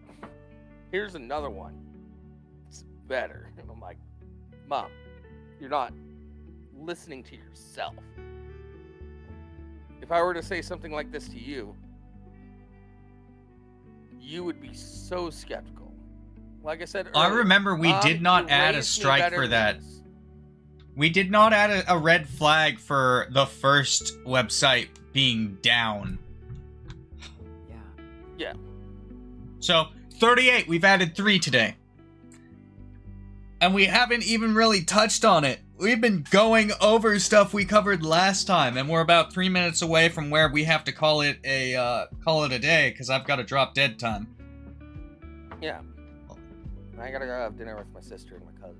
[SPEAKER 1] here's another one. It's better. And I'm like, Mom, you're not listening to yourself. If I were to say something like this to you, you would be so skeptical. Like I said
[SPEAKER 2] I
[SPEAKER 1] earlier,
[SPEAKER 2] remember we
[SPEAKER 1] Mom,
[SPEAKER 2] did not
[SPEAKER 1] you
[SPEAKER 2] add a
[SPEAKER 1] raised me
[SPEAKER 2] strike
[SPEAKER 1] better
[SPEAKER 2] for
[SPEAKER 1] than
[SPEAKER 2] that.
[SPEAKER 1] this.
[SPEAKER 2] We did not add a red flag for the first website being down.
[SPEAKER 7] Yeah.
[SPEAKER 1] Yeah.
[SPEAKER 2] So, 38, we've added 3 today. And we haven't even really touched on it. We've been going over stuff we covered last time, and we're about 3 minutes away from where we have to call it a day, because I've got to drop dead time.
[SPEAKER 1] Yeah. I gotta go have dinner with my sister and my cousin.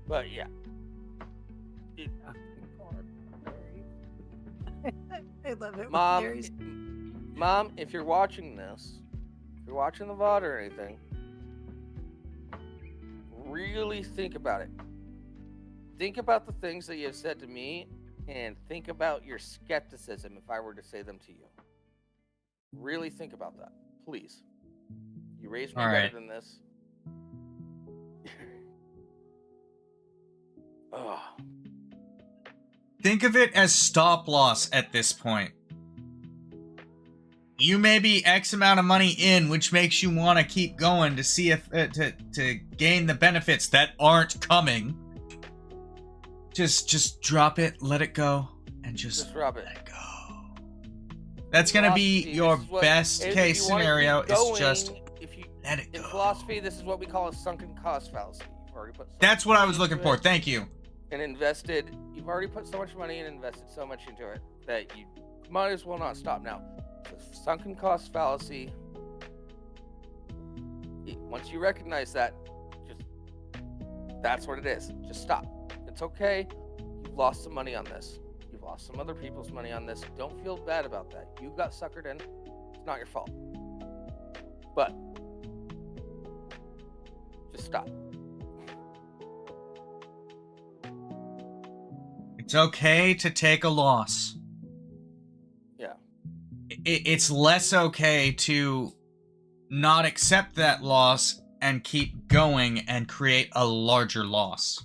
[SPEAKER 1] But yeah.
[SPEAKER 7] I love it.
[SPEAKER 1] Mom,
[SPEAKER 7] when Mary's-
[SPEAKER 1] Mom, if you're watching this, if you're watching the VOD or anything, really think about it. Think about the things that you have said to me, and think about your skepticism if I were to say them to you. Really think about that, please. You raised me
[SPEAKER 2] All
[SPEAKER 1] better
[SPEAKER 2] right.
[SPEAKER 1] than this. Ugh.
[SPEAKER 2] Think of it as stop loss at this point. You may be X amount of money in, which makes you want to keep going to see if to gain the benefits that aren't coming. Just drop it, let it go, and just
[SPEAKER 1] drop it.
[SPEAKER 2] let it go. That's gonna be
[SPEAKER 1] Philosophy,
[SPEAKER 2] your
[SPEAKER 1] this is what-
[SPEAKER 2] best
[SPEAKER 1] if
[SPEAKER 2] case
[SPEAKER 1] you wanna keep
[SPEAKER 2] scenario. It's
[SPEAKER 1] going,
[SPEAKER 2] just
[SPEAKER 1] if you,
[SPEAKER 2] let it
[SPEAKER 1] in
[SPEAKER 2] go.
[SPEAKER 1] philosophy, this is what we call a sunken cost fallacy. You've already put so
[SPEAKER 2] That's
[SPEAKER 1] much
[SPEAKER 2] what I
[SPEAKER 1] money
[SPEAKER 2] was looking
[SPEAKER 1] into
[SPEAKER 2] for.
[SPEAKER 1] it
[SPEAKER 2] Thank you.
[SPEAKER 1] and invested. You've already put so much money and invested so much into it that you might as well not stop now. The sunken cost fallacy. Once you recognize that, just that's what it is. Just stop. It's okay. You've lost some money on this. You've lost some other people's money on this. Don't feel bad about that. You got suckered in. It's not your fault. But just stop.
[SPEAKER 2] It's okay to take a loss.
[SPEAKER 1] Yeah.
[SPEAKER 2] It's less okay to not accept that loss and keep going and create a larger loss.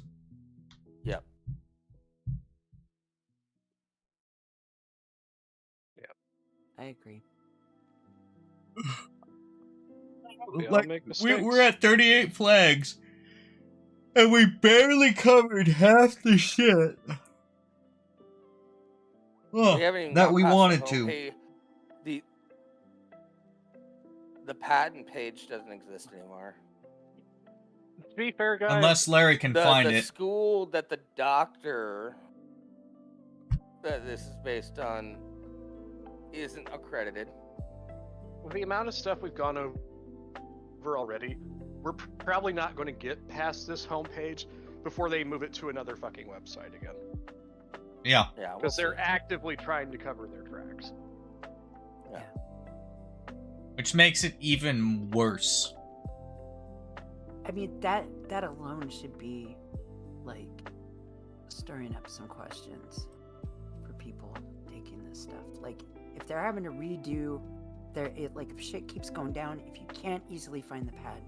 [SPEAKER 1] Yep.
[SPEAKER 7] I agree.
[SPEAKER 3] We all make mistakes.
[SPEAKER 2] We're at 38 flags, and we barely covered half the shit. Oh,
[SPEAKER 1] We haven't even
[SPEAKER 2] that
[SPEAKER 1] got
[SPEAKER 2] we
[SPEAKER 1] past the
[SPEAKER 2] wanted to.
[SPEAKER 1] homepage. The patent page doesn't exist anymore.
[SPEAKER 3] To be fair, guys,
[SPEAKER 2] Unless Larry can find
[SPEAKER 1] The
[SPEAKER 2] it.
[SPEAKER 1] school that the doctor that this is based on isn't accredited.
[SPEAKER 3] with the amount of stuff we've gone over already, we're probably not going to get past this homepage before they move it to another fucking website again.
[SPEAKER 2] Yeah.
[SPEAKER 1] Yeah,
[SPEAKER 3] Because they're actively trying to cover their tracks.
[SPEAKER 1] Yeah.
[SPEAKER 2] Which makes it even worse.
[SPEAKER 7] I mean, that alone should be like stirring up some questions for people taking this stuff. Like, if they're having to redo like if shit keeps going down, if you can't easily find the patent,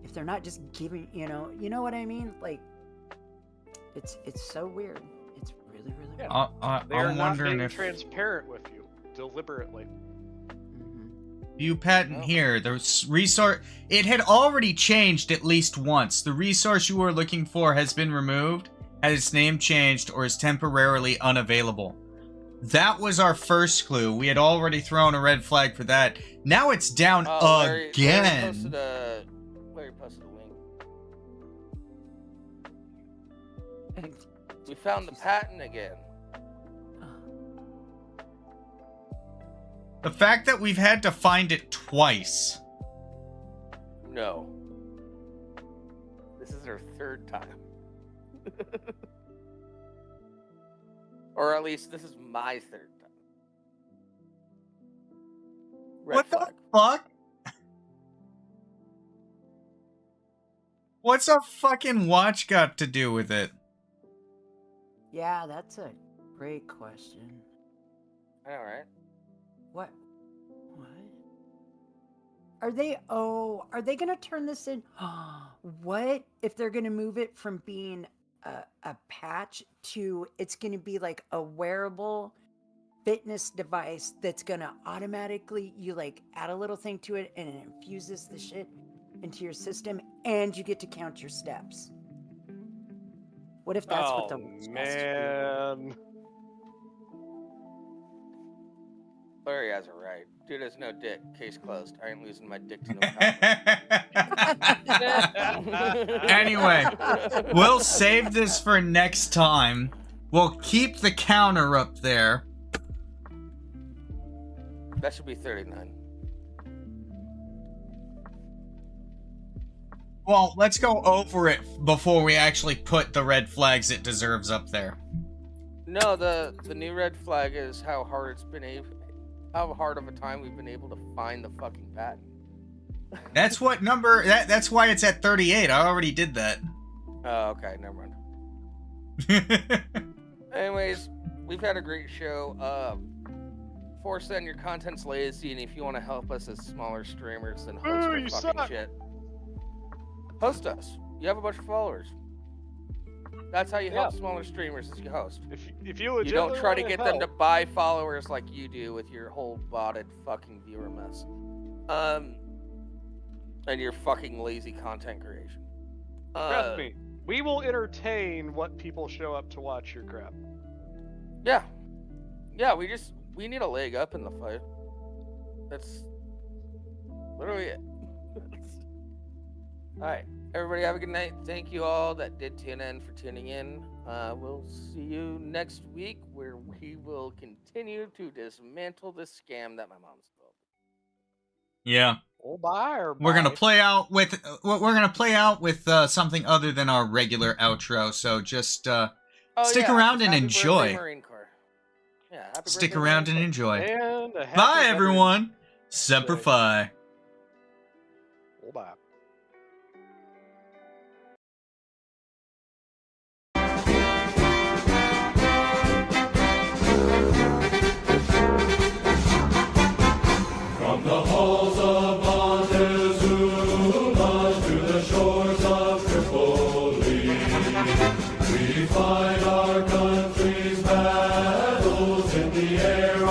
[SPEAKER 7] if they're not just giving, you know what I mean? Like, it's so weird. It's really weird.
[SPEAKER 3] They're
[SPEAKER 2] I'm
[SPEAKER 3] not
[SPEAKER 2] wondering
[SPEAKER 3] being
[SPEAKER 2] if
[SPEAKER 3] transparent with you deliberately.
[SPEAKER 2] view patent here. The resource, it had already changed at least once. The resource you were looking for has been removed, had its name changed, or is temporarily unavailable. That was our first clue. We had already thrown a red flag for that. Now it's down again.
[SPEAKER 1] Larry posted a link. We found the patent again.
[SPEAKER 2] The fact that we've had to find it twice.
[SPEAKER 1] No. This is our third time. Or at least this is my third time. Red
[SPEAKER 2] What
[SPEAKER 1] flag.
[SPEAKER 2] the fuck? What's a fucking watch got to do with it?
[SPEAKER 7] Yeah, that's a great question.
[SPEAKER 1] I know, right?
[SPEAKER 7] What? Are they gonna turn this in? What if they're gonna move it from being a patch to it's gonna be like a wearable fitness device that's gonna automatically, you like add a little thing to it and it infuses the shit into your system and you get to count your steps? What if that's what the
[SPEAKER 3] Oh
[SPEAKER 7] watch has to do?
[SPEAKER 3] man.
[SPEAKER 1] Larry has it right. Dude has no dick. Case closed. I ain't losing my dick to no cop.
[SPEAKER 2] Anyway, we'll save this for next time. We'll keep the counter up there.
[SPEAKER 1] That should be 39.
[SPEAKER 2] Well, let's go over it before we actually put the red flags it deserves up there.
[SPEAKER 1] No, the new red flag is how hard how hard of a time we've been able to find the fucking patent.
[SPEAKER 2] That's what number. That's why it's at 38. I already did that.
[SPEAKER 1] Oh, okay, never mind. Anyways, we've had a great show. Force then, your content's lazy, and if you want to help us as smaller streamers, then host
[SPEAKER 3] Ooh,
[SPEAKER 1] our
[SPEAKER 3] you
[SPEAKER 1] fucking
[SPEAKER 3] suck.
[SPEAKER 1] shit. Host us. You have a bunch of followers. That's how you help smaller streamers, is you host.
[SPEAKER 3] If you
[SPEAKER 1] You don't try to get them to
[SPEAKER 3] help,
[SPEAKER 1] buy followers like you do with your whole botted fucking viewer mess. And your fucking lazy content creation.
[SPEAKER 3] trust me, we will entertain what people show up to watch your crap.
[SPEAKER 1] Yeah. Yeah, we need a leg up in the fight. That's literally it. Alright. Everybody have a good night. Thank you all that did tune in for tuning in. We'll see you next week where we will continue to dismantle this scam that my mom's built.
[SPEAKER 2] Yeah.
[SPEAKER 3] Oh, bye or
[SPEAKER 2] We're gonna
[SPEAKER 3] bye.
[SPEAKER 2] play out with something other than our regular outro. So just stick around and
[SPEAKER 1] happy
[SPEAKER 2] enjoy.
[SPEAKER 1] birthday, Marine Corps. Yeah, happy
[SPEAKER 2] Stick
[SPEAKER 1] birthday,
[SPEAKER 2] around
[SPEAKER 1] Marine
[SPEAKER 2] and enjoy.
[SPEAKER 3] And a happy
[SPEAKER 2] Bye,
[SPEAKER 3] Veterans
[SPEAKER 2] everyone. Semper
[SPEAKER 3] Day.
[SPEAKER 2] Fi.
[SPEAKER 3] Oh, bye.
[SPEAKER 4] From the halls of Montezuma to the shores of Tripoli, we fight our country's battles in the air.